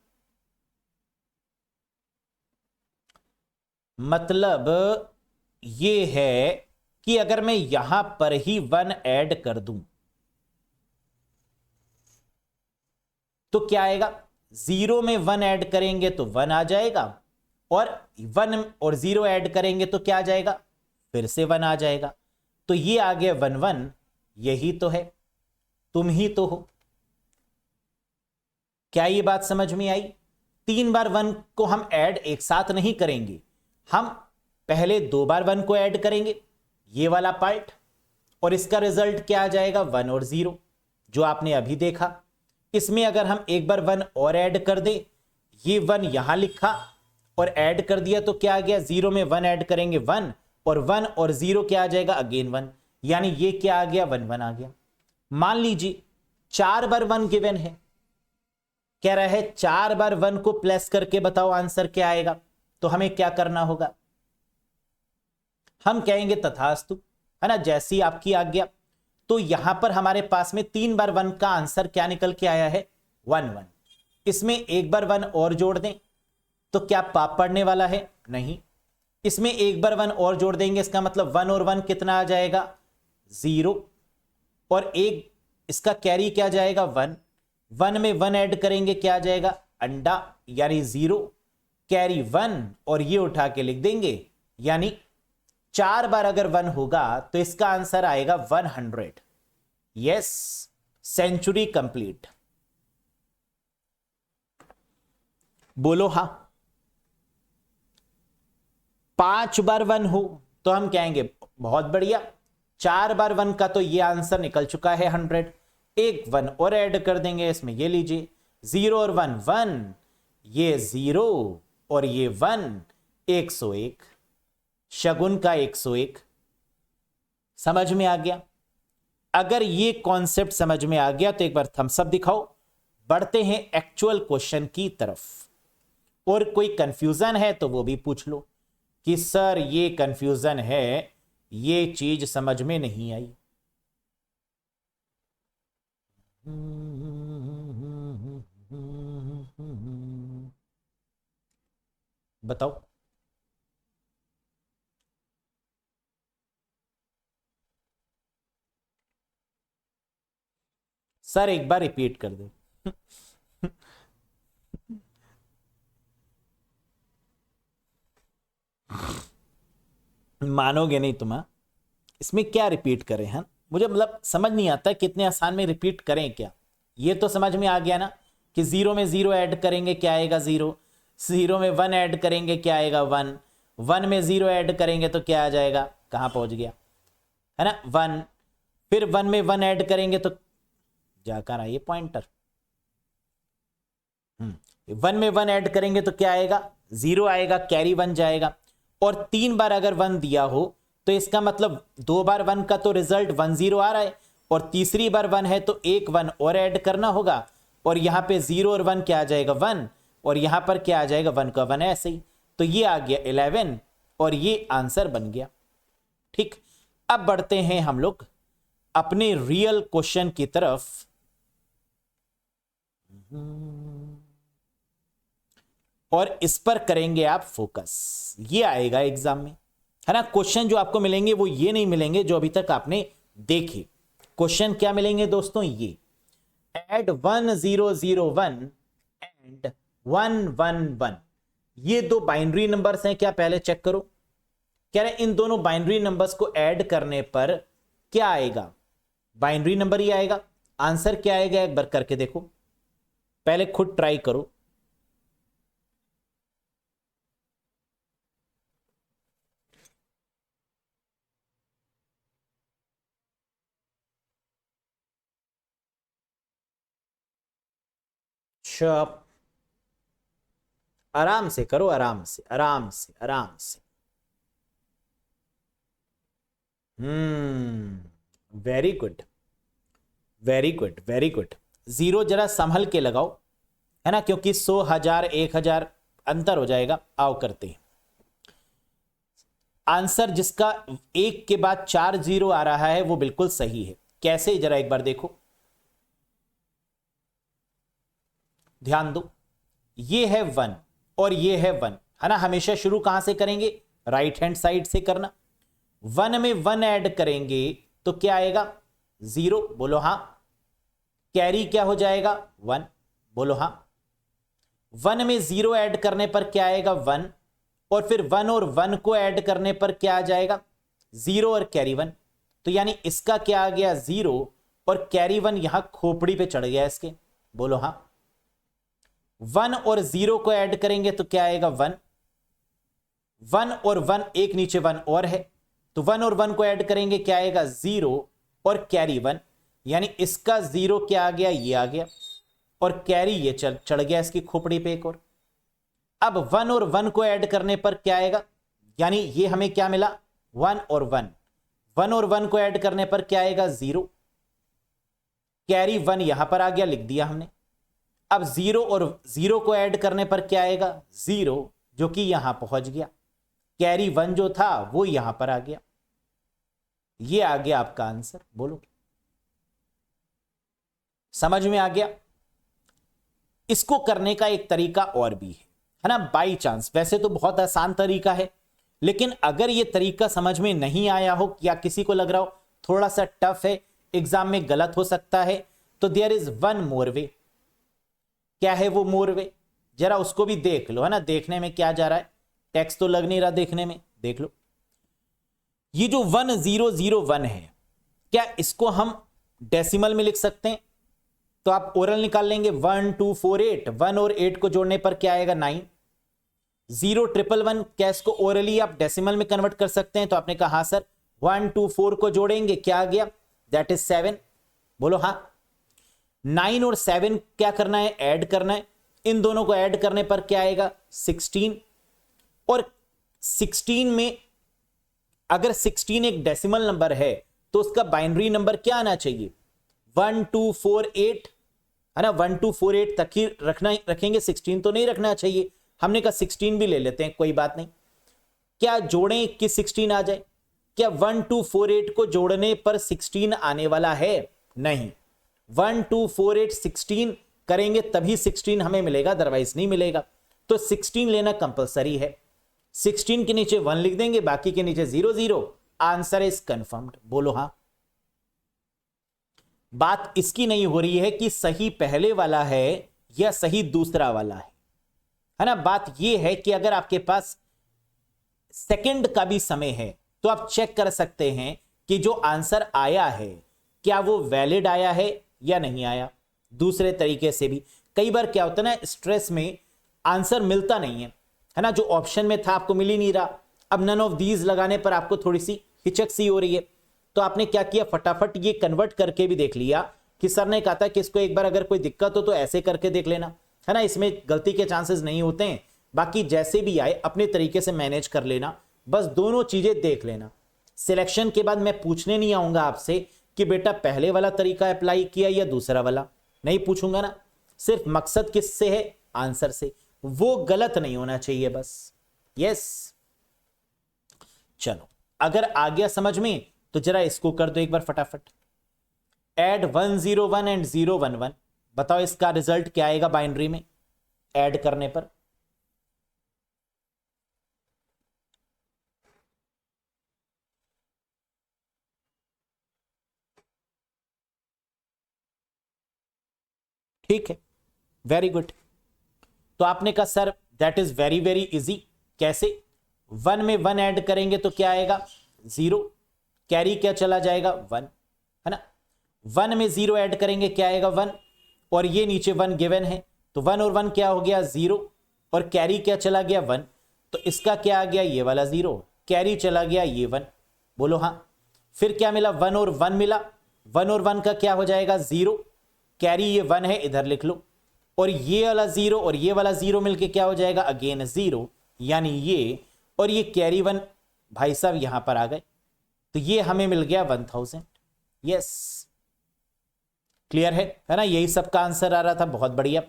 ये है कि अगर मैं यहां पर ही 1 ऐड कर दूं तो क्या आएगा? 0 में 1 ऐड करेंगे तो 1 आ जाएगा, और 1 और 0 ऐड करेंगे तो क्या आ जाएगा? फिर से 1 आ जाएगा। तो ये आ गया 1 1। यही तो है, तुम ही तो हो। क्या ये बात समझ में आई? 3 बार 1 को हम ऐड एक साथ नहीं करेंगे, हम पहले 2 बार 1 को ऐड करेंगे, ये वाला पार्ट, और इसका रिजल्ट क्या आ जाएगा? 1 और 0, जो आपने अभी देखा। इसमें अगर हम एक बार 1 और ऐड कर दें, ये 1 यहां लिखा और ऐड कर दिया तो क्या आ गया? 0 में 1 ऐड करेंगे 1, और 1 और 0 क्या आ जाएगा? अगेन 1, यानी ये क्या आ गया? 1 1 आ गया। मान लीजिए 4 बार 1 गिवन है, कह रहा है 4 बार 1 को प्लस करके बताओ आंसर क्या आएगा। तो हमें क्या करना होगा? हम कहेंगे तथास्तु, है ना, जैसी आपकी आज्ञा। तो यहां पर हमारे पास में 3 बार 1 का आंसर क्या निकल के आया है? 1 1। इसमें एक बार 1 और जोड़ दें तो क्या पाप पड़ने वाला है? नहीं। इसमें एक बार 1 और जोड़ देंगे, इसका मतलब 1 और 1 कितना आ जाएगा? 0, और एक इसका कैरी क्या जाएगा? 1। 1 में 1 ऐड करेंगे, क्या आ जाएगा? अंडा, यानी 0, कैरी 1, और ये उठा के लिख देंगे। यानी 4 बार अगर 1 होगा तो इसका आंसर आएगा 100। Yes, century complete. बोलो हाँ। 5 बार 1 हो तो हम कहेंगे बहुत बढ़िया, 4 बार 1 का तो ये आंसर निकल चुका है 100। एक 1 और ऐड कर देंगे इसमें, ये लीजिए 0 और 1 1, ये 0 और ये 1, 101, शगुन का 101। समझ में आ गया? अगर ये कॉन्सेप्ट समझ में आ गया तो एक बार थम्स अप दिखाओ। बढ़ते हैं एक्चुअल क्वेश्चन की तरफ। और कोई कंफ्यूजन है तो वो भी पूछ लो कि सर ये कंफ्यूजन है, ये चीज समझ में नहीं आई। बताओ। सर एक बार रिपीट कर दो। मानोगे नहीं तुम, हाँ? इसमें क्या रिपीट करें? हैं, मुझे मतलब समझ नहीं आता कितने आसान में रिपीट करें क्या। ये तो समझ में आ गया ना कि 0 में 0 ऐड करेंगे क्या आएगा? 0। 0 में 1 ऐड करेंगे क्या आएगा? 1। 1 में 0 ऐड करेंगे तो क्या आ जाएगा? कहां पहुंच गया, है ना, 1। फिर 1 में 1 ऐड करेंगे तो जाकर आइए पॉइंटर। 1 में 1 ऐड करेंगे तो क्या आएगा? 0 आएगा, कैरी 1 जाएगा। और 3 बार अगर 1 दिया हो तो इसका मतलब 2 बार 1 का तो रिजल्ट 1 0 आ रहा है, और तीसरी बार 1 है तो एक 1 और ऐड करना होगा, और यहां पे 0 और 1 क्या आ जाएगा? 1, और यहां पर क्या आ जाएगा? 1 का 1 ऐसे ही। तो ये आ गया 11, और ये आंसर बन गया। ठीक, अब बढ़ते हैं हम लोग अपने रियल क्वेश्चन की तरफ। और इस पर करेंगे आप फोकस, ये आएगा एग्जाम में, है ना। क्वेश्चन जो आपको मिलेंगे वो ये नहीं मिलेंगे जो अभी तक आपने देखे। क्वेश्चन क्या मिलेंगे दोस्तों? ये एड 1 0 0 1 एंड 1 1 1, ये दो बाइनरी नंबर्स हैं क्या? पहले चेक करो। कह रहे इन दोनों बाइनरी नंबर्स को ऐड करने पर क्या आएगा? बाइनरी नंबर ही आएगा। आंसर क्या आएगा एक बार करके देखो, पहले खुद ट्राई करो। चुप, आराम से करो, आराम से आराम से आराम से। Very good, very good, very good. Zero जरा संभल के लगाओ, है ना, क्योंकि 100, 1000, 1000 अंतर हो जाएगा। आओ करते हैं आंसर जिसका एक के बाद 4 जीरो आ रहा है वो बिल्कुल सही है। कैसे, जरा एक बार देखो, ध्यान दो, ये है 1 और ये है 1, है ना। हमेशा शुरू कहां से करेंगे, राइट हैंड साइड से करना। 1 में 1 ऐड करेंगे तो क्या आएगा, 0, बोलो हां। कैरी क्या हो जाएगा, 1, बोलो हां। 1 में 0 ऐड करने पर क्या आएगा, 1, और फिर 1 और 1 को ऐड करने पर क्या आ जाएगा, 0 और कैरी 1। तो यानी इसका क्या आ गया, 0, और कैरी 1 यहां खोपड़ी पे चढ़ गया इसके, बोलो हां। 1 और 0 को ऐड करेंगे तो क्या आएगा, 1, 1 और 1, एक नीचे 1 और है, तो 1 और 1 को ऐड करेंगे क्या आएगा, 0 और कैरी 1, यानी इसका 0 क्या आ गया, ये आ गया, और कैरी ये चढ़ गया इसकी खोपड़ी पे एक और। अब 1 और 1 को ऐड करने पर क्या आएगा, यानी ये हमें क्या मिला, 1 और 1, 1 और 1 को ऐड करने पर क्या आएगा, 0, कैरी 1 यहां पर आ गया, लिख दिया हमने। अब 0 और 0 को ऐड करने पर क्या आएगा, 0, जो कि यहां पहुंच गया। कैरी 1 जो था वो यहां पर आ गया। ये आ गया आपका आंसर, बोलो समझ में आ गया। इसको करने का एक तरीका और भी है ना, बाई चांस। वैसे तो बहुत आसान तरीका है, लेकिन अगर ये तरीका समझ में नहीं आया हो या किसी को लग रहा हो थोड़ा सा टफ है, एग्जाम में गलत हो सकता है, तो देयर इज वन मोर वे। क्या है वो मोर वे, जरा उसको भी देख लो, है ना। देखने में क्या जा रहा है, टेक्स्ट तो लग नहीं रहा देखने में, देख लो। ये जो 1001 है, क्या इसको हम डेसिमल में लिख सकते हैं, तो आप ओरल निकाल लेंगे। 1 2 4 8, 1 और 8 को जोड़ने पर क्या आएगा, 9। 0111, क्या इसको ओरली आप डेसिमल में कन्वर्ट कर सकते हैं, तो आपने कहा हाँ सर। 1 2 4 को जोड़ेंगे क्या आ गया, दैट इज 7, बोलो हाँ। 9 और 7 क्या करना है, ऐड करना है। इन दोनों को ऐड करने पर क्या आएगा, 16। और 16 में अगर 16 एक डेसिमल नंबर है तो उसका बाइनरी नंबर क्या आना चाहिए, 1248, है ना। 1248 तक ही रखेंगे, 16 तो नहीं रखना चाहिए। हमने कहा 16 भी ले लेते हैं, कोई बात नहीं। क्या जोड़ें कि 16 आ जाए, क्या 1248 को जोड़ने पर 16 आने वाला है, नहीं। 1248 16 करेंगे तभी 16 हमें मिलेगा, अदरवाइज नहीं मिलेगा। तो 16 लेना कंपलसरी है। 16 के नीचे 1 लिख देंगे, बाकी के नीचे 0 0। आंसर इज कंफर्म्ड, बोलो हाँ। बात इसकी नहीं हो रही है कि सही पहले वाला है या सही दूसरा वाला है ना। बात यह है कि अगर आपके पास सेकंड का भी समय है तो आप चेक कर सकते हैं कि जो आंसर आया है क्या वो वैलिड आया है या नहीं आया। दूसरे तरीके से भी कई बार क्या होता है ना, स्ट्रेस में आंसर मिलता नहीं है ना। जो ऑप्शन में था आपको मिल ही नहीं रहा। अब नन ऑफ दीज लगाने पर आपको थोड़ी सी हिचक सी हो रही है, तो आपने क्या किया, फटाफट ये कन्वर्ट करके भी देख लिया कि सर ने कहा था कि इसको एक बार अगर कोई दिक्कत हो तो ऐसे करके देख लेना, है ना। इसमें गलती के चांसेस नहीं होते हैं। बाकी जैसे भी आए अपने तरीके से मैनेज कर लेना, बस दोनों चीजें देख लेना। सिलेक्शन के बाद मैं पूछने नहीं आऊंगा आपसे कि बेटा पहले वाला तरीका अप्लाई किया या दूसरा वाला, नहीं पूछूंगा ना। सिर्फ मकसद किससे है, आंसर से, वो गलत नहीं होना चाहिए बस। यस, चलो अगर आ गया समझ में तो जरा इसको कर दो एक बार फटाफट। ऐड 101 एंड 011, बताओ इसका रिजल्ट क्या आएगा बाइनरी में ऐड करने पर। ठीक है, वेरी गुड। तो आपने कहा sir that is very very easy. कैसे, 1 में 1 ऐड करेंगे तो क्या आएगा, 0। कैरी क्या चला जाएगा, 1, है ना। 1 में 0 ऐड करेंगे क्या आएगा, 1, और ये नीचे 1 गिवन है, तो 1 और 1 क्या हो गया, 0, और कैरी क्या चला गया, 1। तो इसका क्या आ गया, ये वाला 0, कैरी चला गया ये 1, बोलो हाँ। फिर क्या मिला, 1 और 1 मिला, 1 और 1 का क्या हो जाएगा, 0, कैरी ये 1 है इधर लिख लो, और ये वाला 0 और ये वाला 0 मिलके क्या हो जाएगा, अगेन 0, यानी ये और ये कैरी 1 भाई साहब यहां पर आ गए। तो ये हमें मिल गया 1000। यस, क्लियर है ना? यही सबका आंसर आ रहा था, बहुत बढ़िया।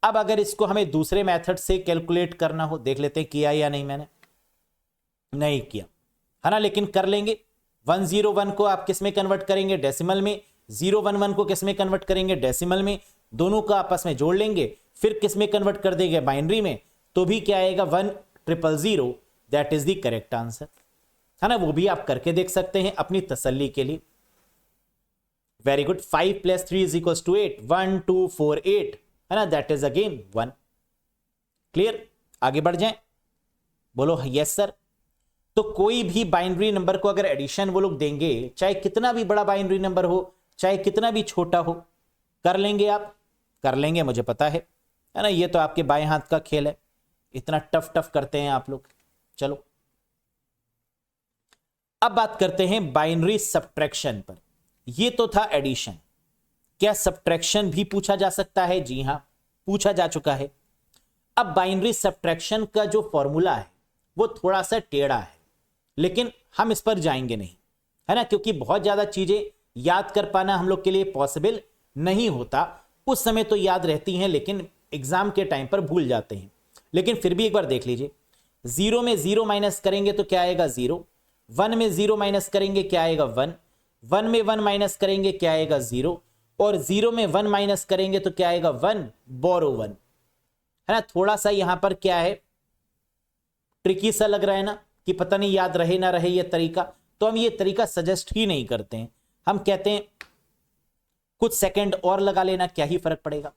अब अगर इसको हमें दूसरे मेथड से कैलकुलेट करना हो, देख लेते हैं किया या नहीं। मैंने नहीं किया है ना, लेकिन कर लेंगे। 101 को आप किस में कन्वर्ट करेंगे? डेसिमल में। 011 को किस में कन्वर्ट करेंगे? डेसिमल में। दोनों को आपस में जोड़ लेंगे, फिर किस में कन्वर्ट कर देंगे? बाइनरी में। तो भी क्या आएगा? 1000। That is the correct answer, है ना? वो भी आप करके देख सकते हैं अपनी तसल्ली के लिए। Very good. 5 + 3 = 8। 1 2 4 8, है ना? That is again 1। क्लियर? आगे बढ़ जाएं। बोलो यस सर। तो कोई भी बाइनरी नंबर को अगर एडिशन वो लोग देंगे, चाहे कितना भी बड़ा बाइनरी नंबर हो, चाहे कितना भी छोटा हो, कर लेंगे आप? कर लेंगे, मुझे पता है ना? ये तो आपके बाएं हाथ का खेल है, इतना टफ टफ करते हैं आप लोग। चलो अब बात करते हैं बाइनरी सब्ट्रैक्शन पर। ये तो था एडिशन। क्या सब्ट्रैक्शन भी पूछा जा सकता है? जी हां, पूछा जा चुका है। अब बाइनरी सब्ट्रैक्शन का जो फॉर्मूला है वो थोड़ा सा टेढ़ा है, लेकिन हम इस पर जाएंगे नहीं, है ना? क्योंकि बहुत ज्यादा चीजें याद कर पाना हम लोग के लिए पॉसिबल नहीं होता। उस समय तो याद रहती हैं, लेकिन एग्जाम के टाइम पर भूल जाते हैं। लेकिन फिर भी एक बार देख लीजिए। 0 में 0 माइनस करेंगे तो क्या आएगा? 0। 1 में 0 माइनस करेंगे क्या आएगा? 1। 1 में 1 माइनस करेंगे क्या आएगा? 0। और 0 में 1 माइनस करेंगे तो क्या आएगा? 1। बोरो 1, है ना? थोड़ा सा यहां पर क्या है, ट्रिकी सा लग रहा है ना, कि पता नहीं याद रहे ना रहे ये तरीका। तो हम ये तरीका सजेस्ट ही नहीं करते हैं। हम कहते हैं कुछ सेकंड और लगा लेना, क्या ही फर्क पड़ेगा।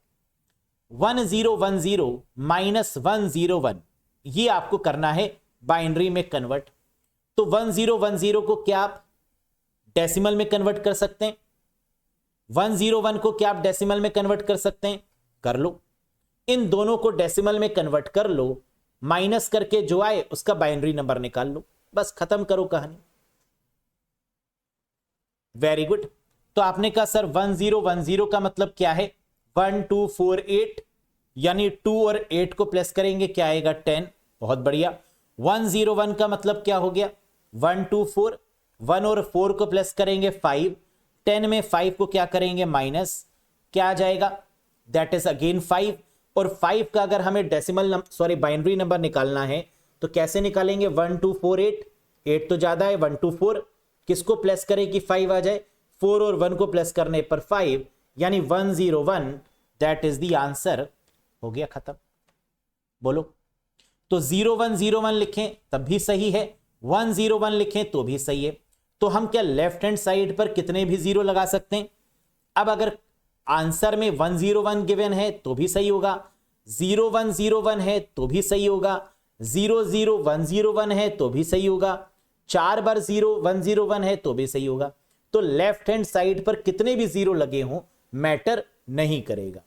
1010 माइनस 101, ये आपको करना है बाइनरी में कन्वर्ट। तो 1010 को क्या आप डेसिमल में कन्वर्ट कर सकते हैं? 101 को क्या आप डेसिमल में कन्वर्ट कर सकते हैं? कर लो। इन दोनों को डेसिमल में कन्वर्ट कर लो, माइनस करके जो आए उसका बाइनरी नंबर निकाल लो, बस खत्म करो कहानी। Very good. तो आपने कहा सर 1010 का मतलब क्या है? 1 2 4 8, यानी 2 और 8 को प्लस करेंगे क्या आएगा? 10। बहुत बढ़िया। 101 का मतलब क्या हो गया? 1 2 4, 1 और 4 को प्लस करेंगे 5, 10 में 5 को क्या करेंगे? माइनस, क्या आ जाएगा? That is again 5। और 5 का अगर हमें डेसिमल बाइनरी नंबर निकालना है तो कैसे निकालेंगे? 1 2 4 8, 8 तो ज्यादा है, 1 2 4, किसको प्लस करें कि 5 आ जाए? 4 और 1 को प्लस करने पर 5, यानी 101। That is the answer. हो गया, खत्म। बोलो। तो 0101 लिखें तब भी सही है, 101 लिखें तो भी सही है। तो हम क्या लेफ्ट हैंड साइड पर कितने भी जीरो लगा सकते हैं? अब अगर आंसर में 101 गिवन है तो भी सही होगा, 0101 है तो भी सही होगा, 00101 है तो भी सही होगा, 4 बार 0101 है तो भी सही होगा। तो लेफ्ट हैंड साइड पर कितने भी जीरो लगे हों मैटर नहीं करेगा।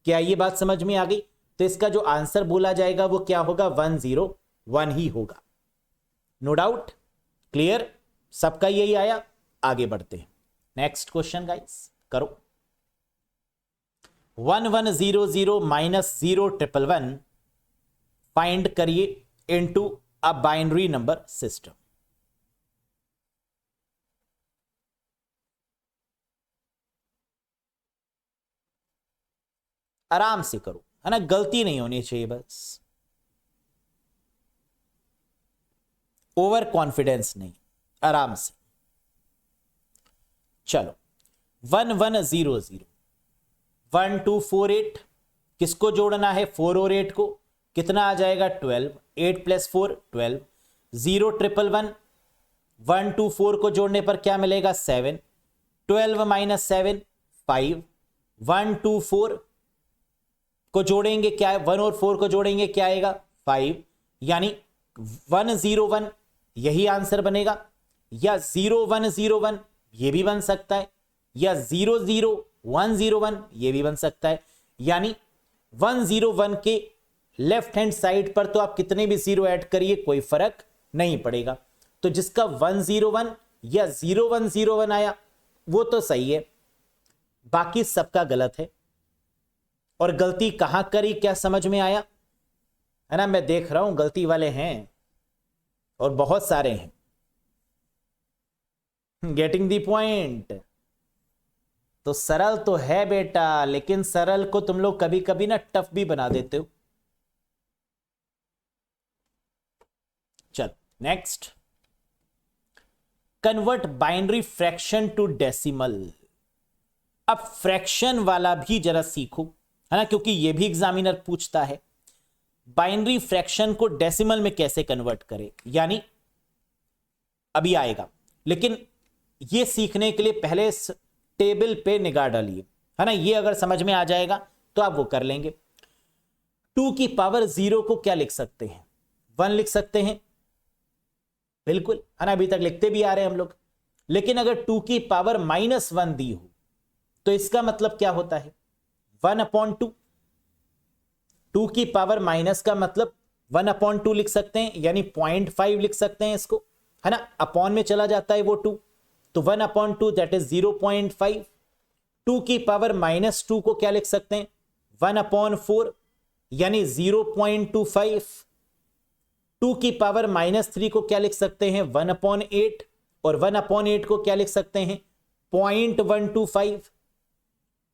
क्या ये बात समझ में आ गई? तो इसका जो आंसर बोला जाएगा वो क्या होगा? 101 ही होगा। No doubt, clear? सबका यही आया। आगे बढ़ते हैं। नेक्स्ट क्वेश्चन गाइस, करो। 1100 माइनस 0111 फाइंड करिए into a binary number system. आराम से करो, है ना? गलती नहीं होनी चाहिए, बस ओवर कॉन्फिडेंस नहीं, आराम से। चलो 1100 1 2 4 8, किसको जोड़ना है? 4 और 8 को। कितना आ जाएगा? 12। 8 + 4 12। 0111 1 2 4 को जोड़ने पर क्या मिलेगा? 7। 12 - 7 5। 1 2 4 को जोड़ेंगे क्या है? 1 और 4 को जोड़ेंगे क्या आएगा? 5। यानी 101 यही आंसर बनेगा, या 0101 ये भी बन सकता है, या 00101 ये भी बन सकता है। यानी 101 के लेफ्ट हैंड साइड पर तो आप कितने भी जीरो ऐड करिए कोई फर्क नहीं पड़ेगा। तो जिसका 101 या 0101 आया वो तो सही है, बाकी सबका गलत है। और गलती कहां करी, क्या समझ में आया? है ना? मैं देख रहा हूं गलती वाले हैं और बहुत सारे हैं। Getting the point. तो सरल तो है बेटा, लेकिन सरल को तुम लोग कभी कभी ना टफ भी बना देते हो। चल next, convert binary fraction to decimal. अब फ्रैक्शन वाला भी जरा सीखो, है ना, क्योंकि ये भी एग्जामिनर पूछता है बाइनरी फ्रैक्शन को डेसिमल में कैसे कन्वर्ट करें, यानी अभी आएगा, लेकिन ये सीखने के लिए पहले टेबल पे निगाह डालिए, है ना। ये अगर समझ में आ जाएगा तो आप वो कर लेंगे। 2 की पावर 0 को क्या लिख सकते हैं, 1 लिख सकते हैं, बिल्कुल, है ना, अभी तक लिखते भी आ रहे हैं हम लोग। लेकिन अगर 2 की पावर -1 दी हो तो इसका मतलब क्या होता है, 1/2। 2 की पावर माइनस का मतलब 1/2 लिख सकते हैं, यानी 0.5 लिख सकते हैं इसको, है ना। अपॉन में चला जाता है वो 2, तो 1/2 दैट इज 0.5। 2 की पावर -2 को क्या लिख सकते हैं, 1/4, यानी 0.25। 2 की पावर -3 को क्या लिख सकते हैं, 1/8, और 1/8 को क्या लिख सकते हैं, 0.125।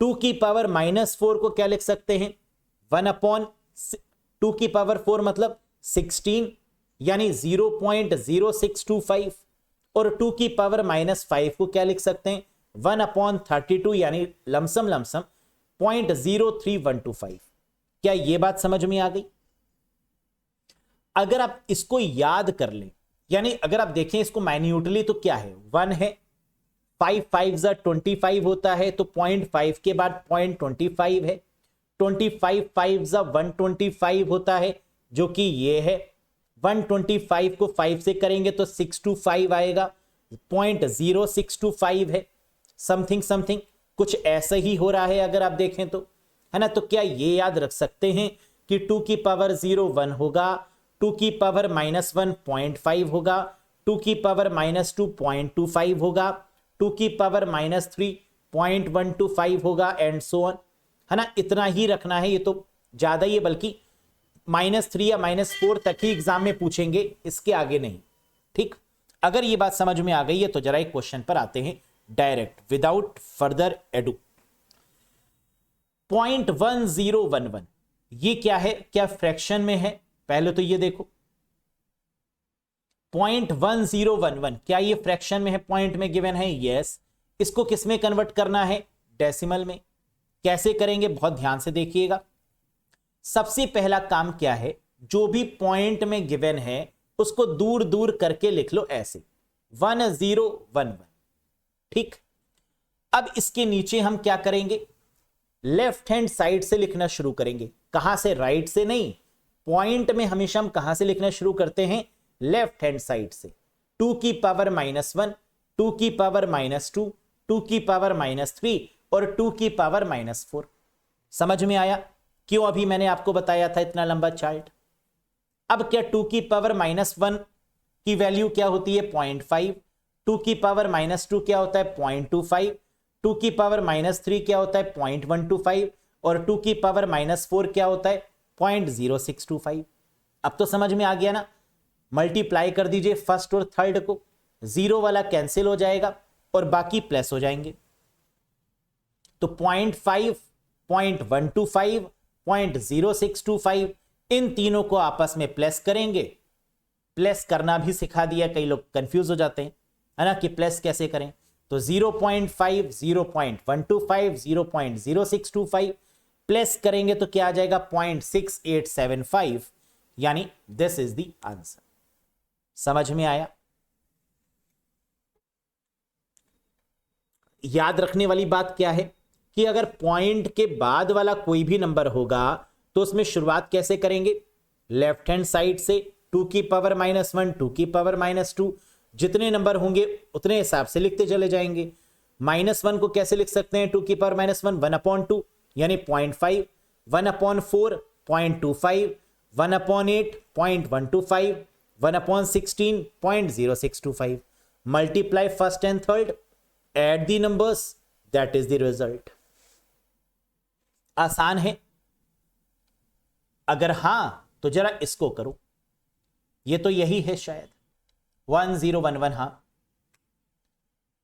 2 की पावर -4 को क्या लिख सकते हैं, 2 की पावर 4 मतलब 16, यानी 0.0625। और 2 की पावर -5 को क्या लिख सकते हैं, 1/32, यानी लमसम 0.03125। क्या ये बात समझ में आ गई? अगर आप इसको याद कर लें, यानी अगर आप देखें इसको माइन्यूटली, तो क्या है, 1 है, 5 5 25 होता है, तो 0.5 के बाद 0.25 है, 25 5 125 होता है, जो कि ये है। 125 को 5 से करेंगे तो 625 आएगा, 0.0625 है, समथिंग समथिंग कुछ ऐसा ही हो रहा है अगर आप देखें तो, है ना। तो क्या ये याद रख सकते हैं कि 2 की पावर 0 1 होगा, 2 की पावर -1 0.5 होगा, 2 की पावर -2 0.25 होगा, 2 की पावर -3 0.125 होगा, एंड सो ऑन, है ना। इतना ही रखना है, ये तो ज्यादा ही है, बल्कि -3 या -4 तक ही एग्जाम में पूछेंगे, इसके आगे नहीं, ठीक। अगर ये बात समझ में आ गई है तो जरा एक क्वेश्चन पर आते हैं डायरेक्ट, विदाउट फर्दर एडू। 0.1011 ये क्या है, क्या फ्रैक्शन में है, पहले तो ये देखो 0.1011 क्या ये फ्रैक्शन में है, पॉइंट में गिवन है, यस। इसको किस में कन्वर्ट करना है, डेसिमल में। कैसे करेंगे, बहुत ध्यान से देखिएगा। सबसे पहला काम क्या है, जो भी पॉइंट में गिवन है उसको दूर दूर करके लिख लो ऐसे, 1011, ठीक। अब इसके नीचे हम क्या करेंगे, लेफ्ट हैंड साइड से लिखना शुरू करेंगे। कहां से, राइट से नहीं, पॉइंट में हमेशा हम कहां से लिखना शुरू करते हैं, लेफ्ट हैंड साइड से। 2 की पावर -1, 2 की पावर -2, 2 की पावर -3 और 2 की पावर -4। समझ में आया क्यों अभी मैंने आपको बताया था इतना लंबा चार्ट? अब क्या 2 की पावर -1 की वैल्यू क्या होती है, 0.5, 2 की पावर -2 क्या होता है, 0.25, 2 की पावर -3 क्या होता है, 0.125, और 2 की पावर -4 क्या होता है, 0.0625। अब तो समझ में आ गया ना। मल्टीप्लाई कर दीजिए फर्स्ट और थर्ड को, जीरो वाला कैंसिल हो जाएगा और बाकी प्लस हो जाएंगे। तो 0.5, 0.125, 0.0625 इन तीनों को आपस में प्लस करेंगे। प्लस करना भी सिखा दिया, कई लोग कंफ्यूज हो जाते हैं, है ना, कि प्लस कैसे करें। तो 0.5, 0.125, 0.0625 प्लस करेंगे तो क्या आ जाएगा, 0.6875, यानी दिस इज द आंसर। समझ में आया? याद रखने वाली बात क्या है कि अगर पॉइंट के बाद वाला कोई भी नंबर होगा तो उसमें शुरुआत कैसे करेंगे, लेफ्ट हैंड साइड से। 2 की पावर -1, 2 की पावर -2, जितने नंबर होंगे उतने हिसाब से लिखते चले जाएंगे। -1 को कैसे लिख सकते हैं, 2 की पावर -1 1/2 यानी 0.5, 1/4 0.25, 1/8 0.125, 1/16 0.0625। Multiply first and third, add the numbers, that is the result. आसान है? अगर हां तो जरा इसको करो, ये तो यही है शायद, 1011, हां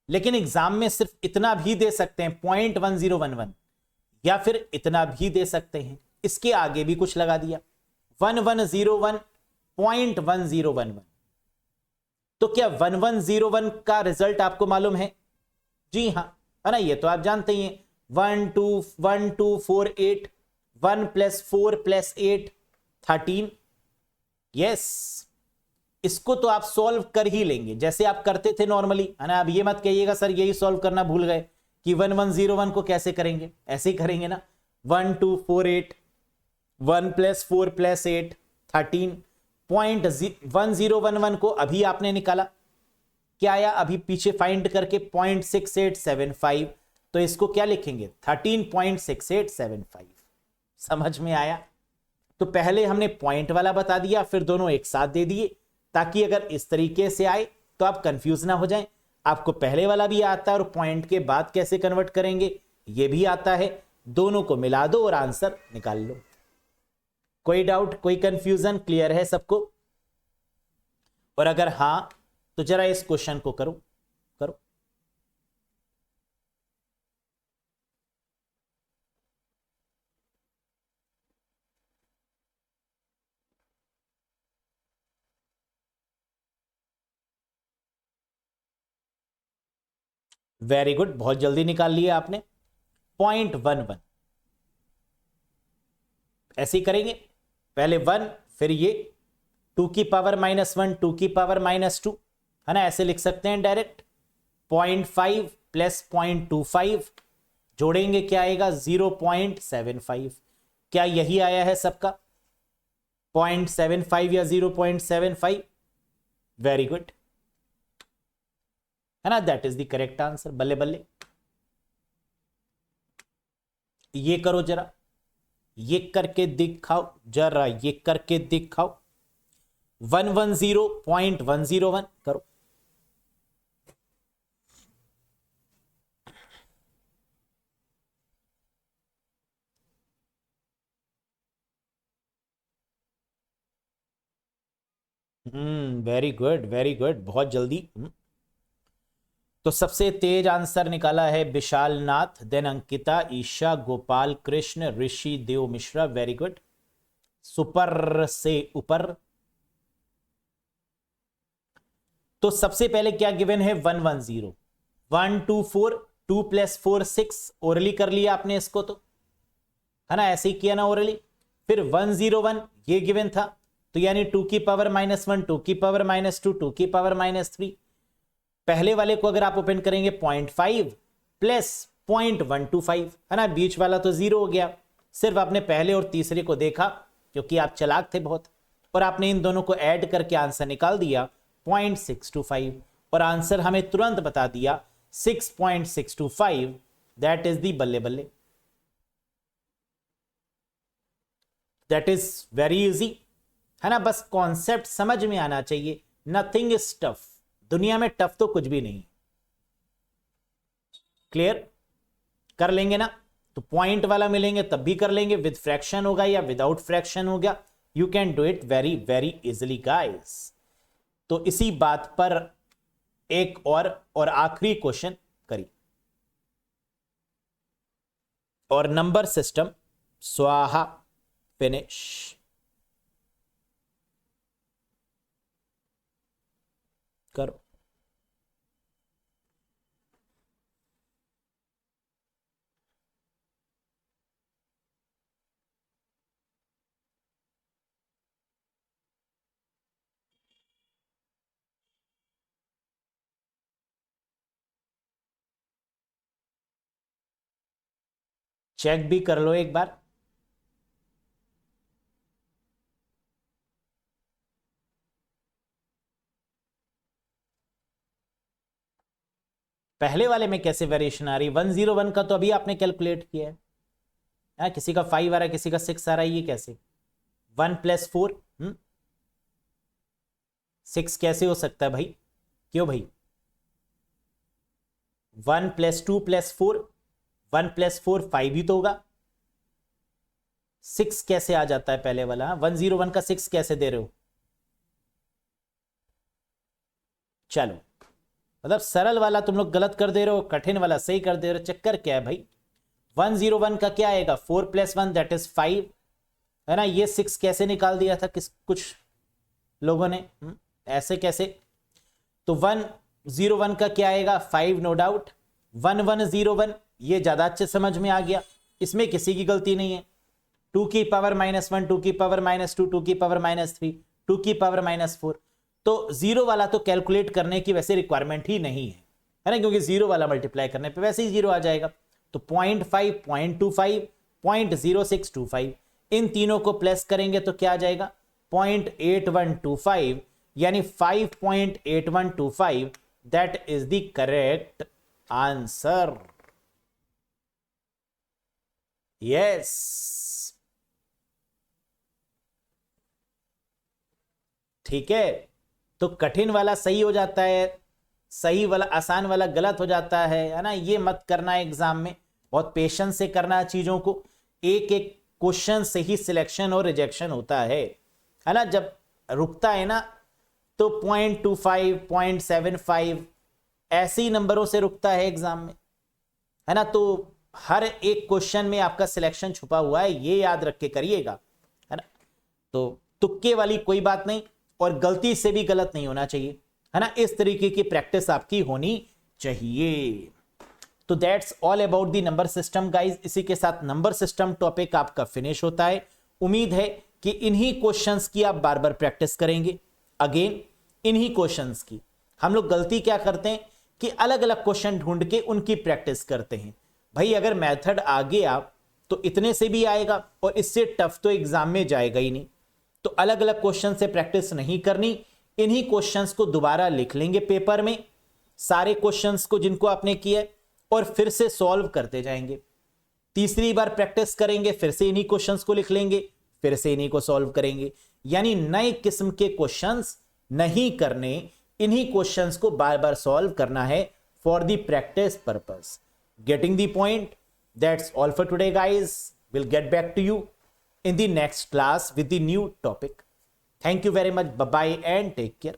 लेकिन एग्जाम में सिर्फ इतना भी दे सकते हैं 0.1011, या फिर इतना भी दे सकते हैं, इसके आगे भी कुछ लगा दिया 1101.1011। तो क्या 1101 का रिजल्ट आपको मालूम है? जी हाँ, है ना, ये तो आप जानते ही हैं 1248, 1 + 4 + 8 13। यस, इसको तो आप सॉल्व कर ही लेंगे जैसे आप करते थे नॉर्मली, है ना। अब ये मत कहिएगा सर यही सॉल्व करना भूल गए, कि 1101 को कैसे करेंगे, ऐसे ही करेंगे ना। 1248, 1 + 4 + 8 13। 1011 को अभी आपने निकाला, क्या आया अभी पीछे फाइंड करके 0.6875, तो इसको क्या लिखेंगे 13.6875। समझ में आया? तो पहले हमने पॉइंट वाला बता दिया, फिर दोनों एक साथ दे दिए, ताकि अगर इस तरीके से आए तो आप कंफ्यूज ना हो जाएं। आपको पहले वाला भी आता है और पॉइंट के बाद कैसे कन्वर्ट करेंगे ये भी आता है, दोनों को मिला दो और आंसर निकाल लो। कोई डाउट, कोई कंफ्यूजन? क्लियर है सबको? और अगर हां तो जरा इस क्वेश्चन को करो करो। वेरी गुड, बहुत जल्दी निकाल लिया आपने। 0.11 ऐसे ही करेंगे, पहले 1 फिर ये 2 की पावर -1 2 की पावर -2, है ना, ऐसे लिख सकते हैं डायरेक्ट। 0.5 + 0.25 जोड़ेंगे क्या आएगा 0.75। क्या यही आया है सबका 0.75 या 0.75? वेरी गुड, है ना, that is the correct answer. बल्ले बल्ले, ये करो जरा, ये करके दिखाओ जरा, ये करके दिखाओ। 110.101 करो। वेरी गुड वेरी गुड, बहुत जल्दी। तो सबसे तेज आंसर निकाला है विशाल नाथ, देन अंकिता, ईशा, गोपाल कृष्ण, ऋषि, देव मिश्रा। वेरी गुड, सुपर से ऊपर। तो सबसे पहले क्या गिवन है 110, 124, 2 + 4 6, ओरली कर लिया आपने इसको, तो है ना, ऐसे ही किया ना ओरली। फिर 101 ये गिवन था, तो यानी 2 की पावर -1 2 की पावर -2 2 की पावर -3। पहले वाले को अगर आप ओपन करेंगे 0.5 + 0.125, है ना, बीच वाला तो 0 हो गया। सिर्फ आपने पहले और तीसरे को देखा क्योंकि आप चालाक थे बहुत, और आपने इन दोनों को ऐड करके आंसर निकाल दिया 0.625, और आंसर हमें तुरंत बता दिया 6.625। दैट इज दी बल्ले बल्ले, दैट इज वेरी इजी, है ना। बस कॉन्सेप्ट समझ में आना चाहिए, नथिंग इज टफ, दुनिया में टफ तो कुछ भी नहीं। क्लियर? कर लेंगे ना, तो पॉइंट वाला मिलेंगे तब भी कर लेंगे, विद फ्रैक्शन होगा या विदाउट फ्रैक्शन हो गया, you can do it very very easily guys. तो इसी बात पर एक और आखिरी क्वेश्चन करिए, और नंबर सिस्टम स्वाहा, फिनिश। करो। चेक भी कर लो एक बार। पहले वाले में कैसे वेरिएशन आ रही है? 101 का तो अभी आपने कैलकुलेट किया है, किसी का 5 आ रहा है, किसी का 6 आ रहा है, ये कैसे? 1 + 4 6 कैसे हो सकता है भाई? क्यों भाई? 1 + 2 + 4, 1 + 4 5 ही तो होगा, 6 कैसे आ जाता है पहले वाला? 101 का 6 कैसे दे रहे हो? चलो मतलब सरल वाला तुम लोग गलत कर दे रहे हो, कठिन वाला सही कर दे रहे हो, चक्कर क्या है भाई। 101 का क्या आएगा, 4 + 1 दैट इज 5, है ना। ये 6 कैसे निकाल दिया था कुछ लोगों ने, ऐसे कैसे। तो 101 का क्या आएगा, 5 नो डाउट। 1101 ये ज्यादा अच्छे समझ में आ गया, इसमें किसी की गलती नहीं है। 2 की पावर -1, 2 की पावर -2, 2 की पावर -3, 2 की पावर -4। तो जीरो वाला तो कैलकुलेट करने की वैसे रिक्वायरमेंट ही नहीं है ना, क्योंकि जीरो वाला मल्टीप्लाई करने पे वैसे ही जीरो आ जाएगा। तो 0.5, 0.25, 0.0625 इन तीनों को प्लस करेंगे तो क्या आ जाएगा, 0.8125, यानी 5.8125। That is the correct answer. Yes, ठीक है। तो कठिन वाला सही हो जाता है, सही वाला आसान वाला गलत हो जाता है ना। ये मत करना है एग्जाम में, बहुत पेशेंस से करना है चीजों को। एक एक क्वेश्चन से ही सिलेक्शन और रिजेक्शन होता है ना। जब रुकता है ना तो 0.25, 0.75 ऐसे ही नंबरों से रुकता है एग्जाम में, है ना। तो हर एक क्वेश्चन में आपका सिलेक्शन छुपा हुआ है, ये याद रख के करिएगा, है ना। तो तुक्के वाली कोई बात नहीं, और गलती से भी गलत नहीं होना चाहिए, है ना। इस तरीके की प्रैक्टिस आपकी होनी चाहिए। तो that's all about the number system guys. इसी के साथ नंबर सिस्टम टॉपिक आपका फिनिश होता है। उम्मीद है कि इन्हीं क्वेश्चंस की आप बार बार प्रैक्टिस करेंगे। अगेन इन्हीं क्वेश्चंस की हम लोग गलती क्या करते हैं कि अलग अलग क्वेश्चन ढूंढ के उनकी प्रैक्टिस करते हैं। भाई अगर मेथड आ गया तो इतने से भी आएगा, और इससे टफ तो एग्जाम में जाएगा ही नहीं। तो अलग अलग क्वेश्चन से प्रैक्टिस नहीं करनी, इन्हीं क्वेश्चंस को दोबारा लिख लेंगे पेपर में, सारे क्वेश्चंस को जिनको आपने किया, और फिर से सॉल्व करते जाएंगे। तीसरी बार प्रैक्टिस करेंगे, फिर से इन्हीं क्वेश्चंस को लिख लेंगे, फिर से इन्हीं को सॉल्व करेंगे। यानी नए किस्म के क्वेश्चंस नहीं करने, इन्हीं क्वेश्चंस को बार बार सॉल्व करना है for the practice purpose. Getting the point? That's all for today guys. Will get back to you in the next class with the new topic. Thank you very much. Bye bye and take care.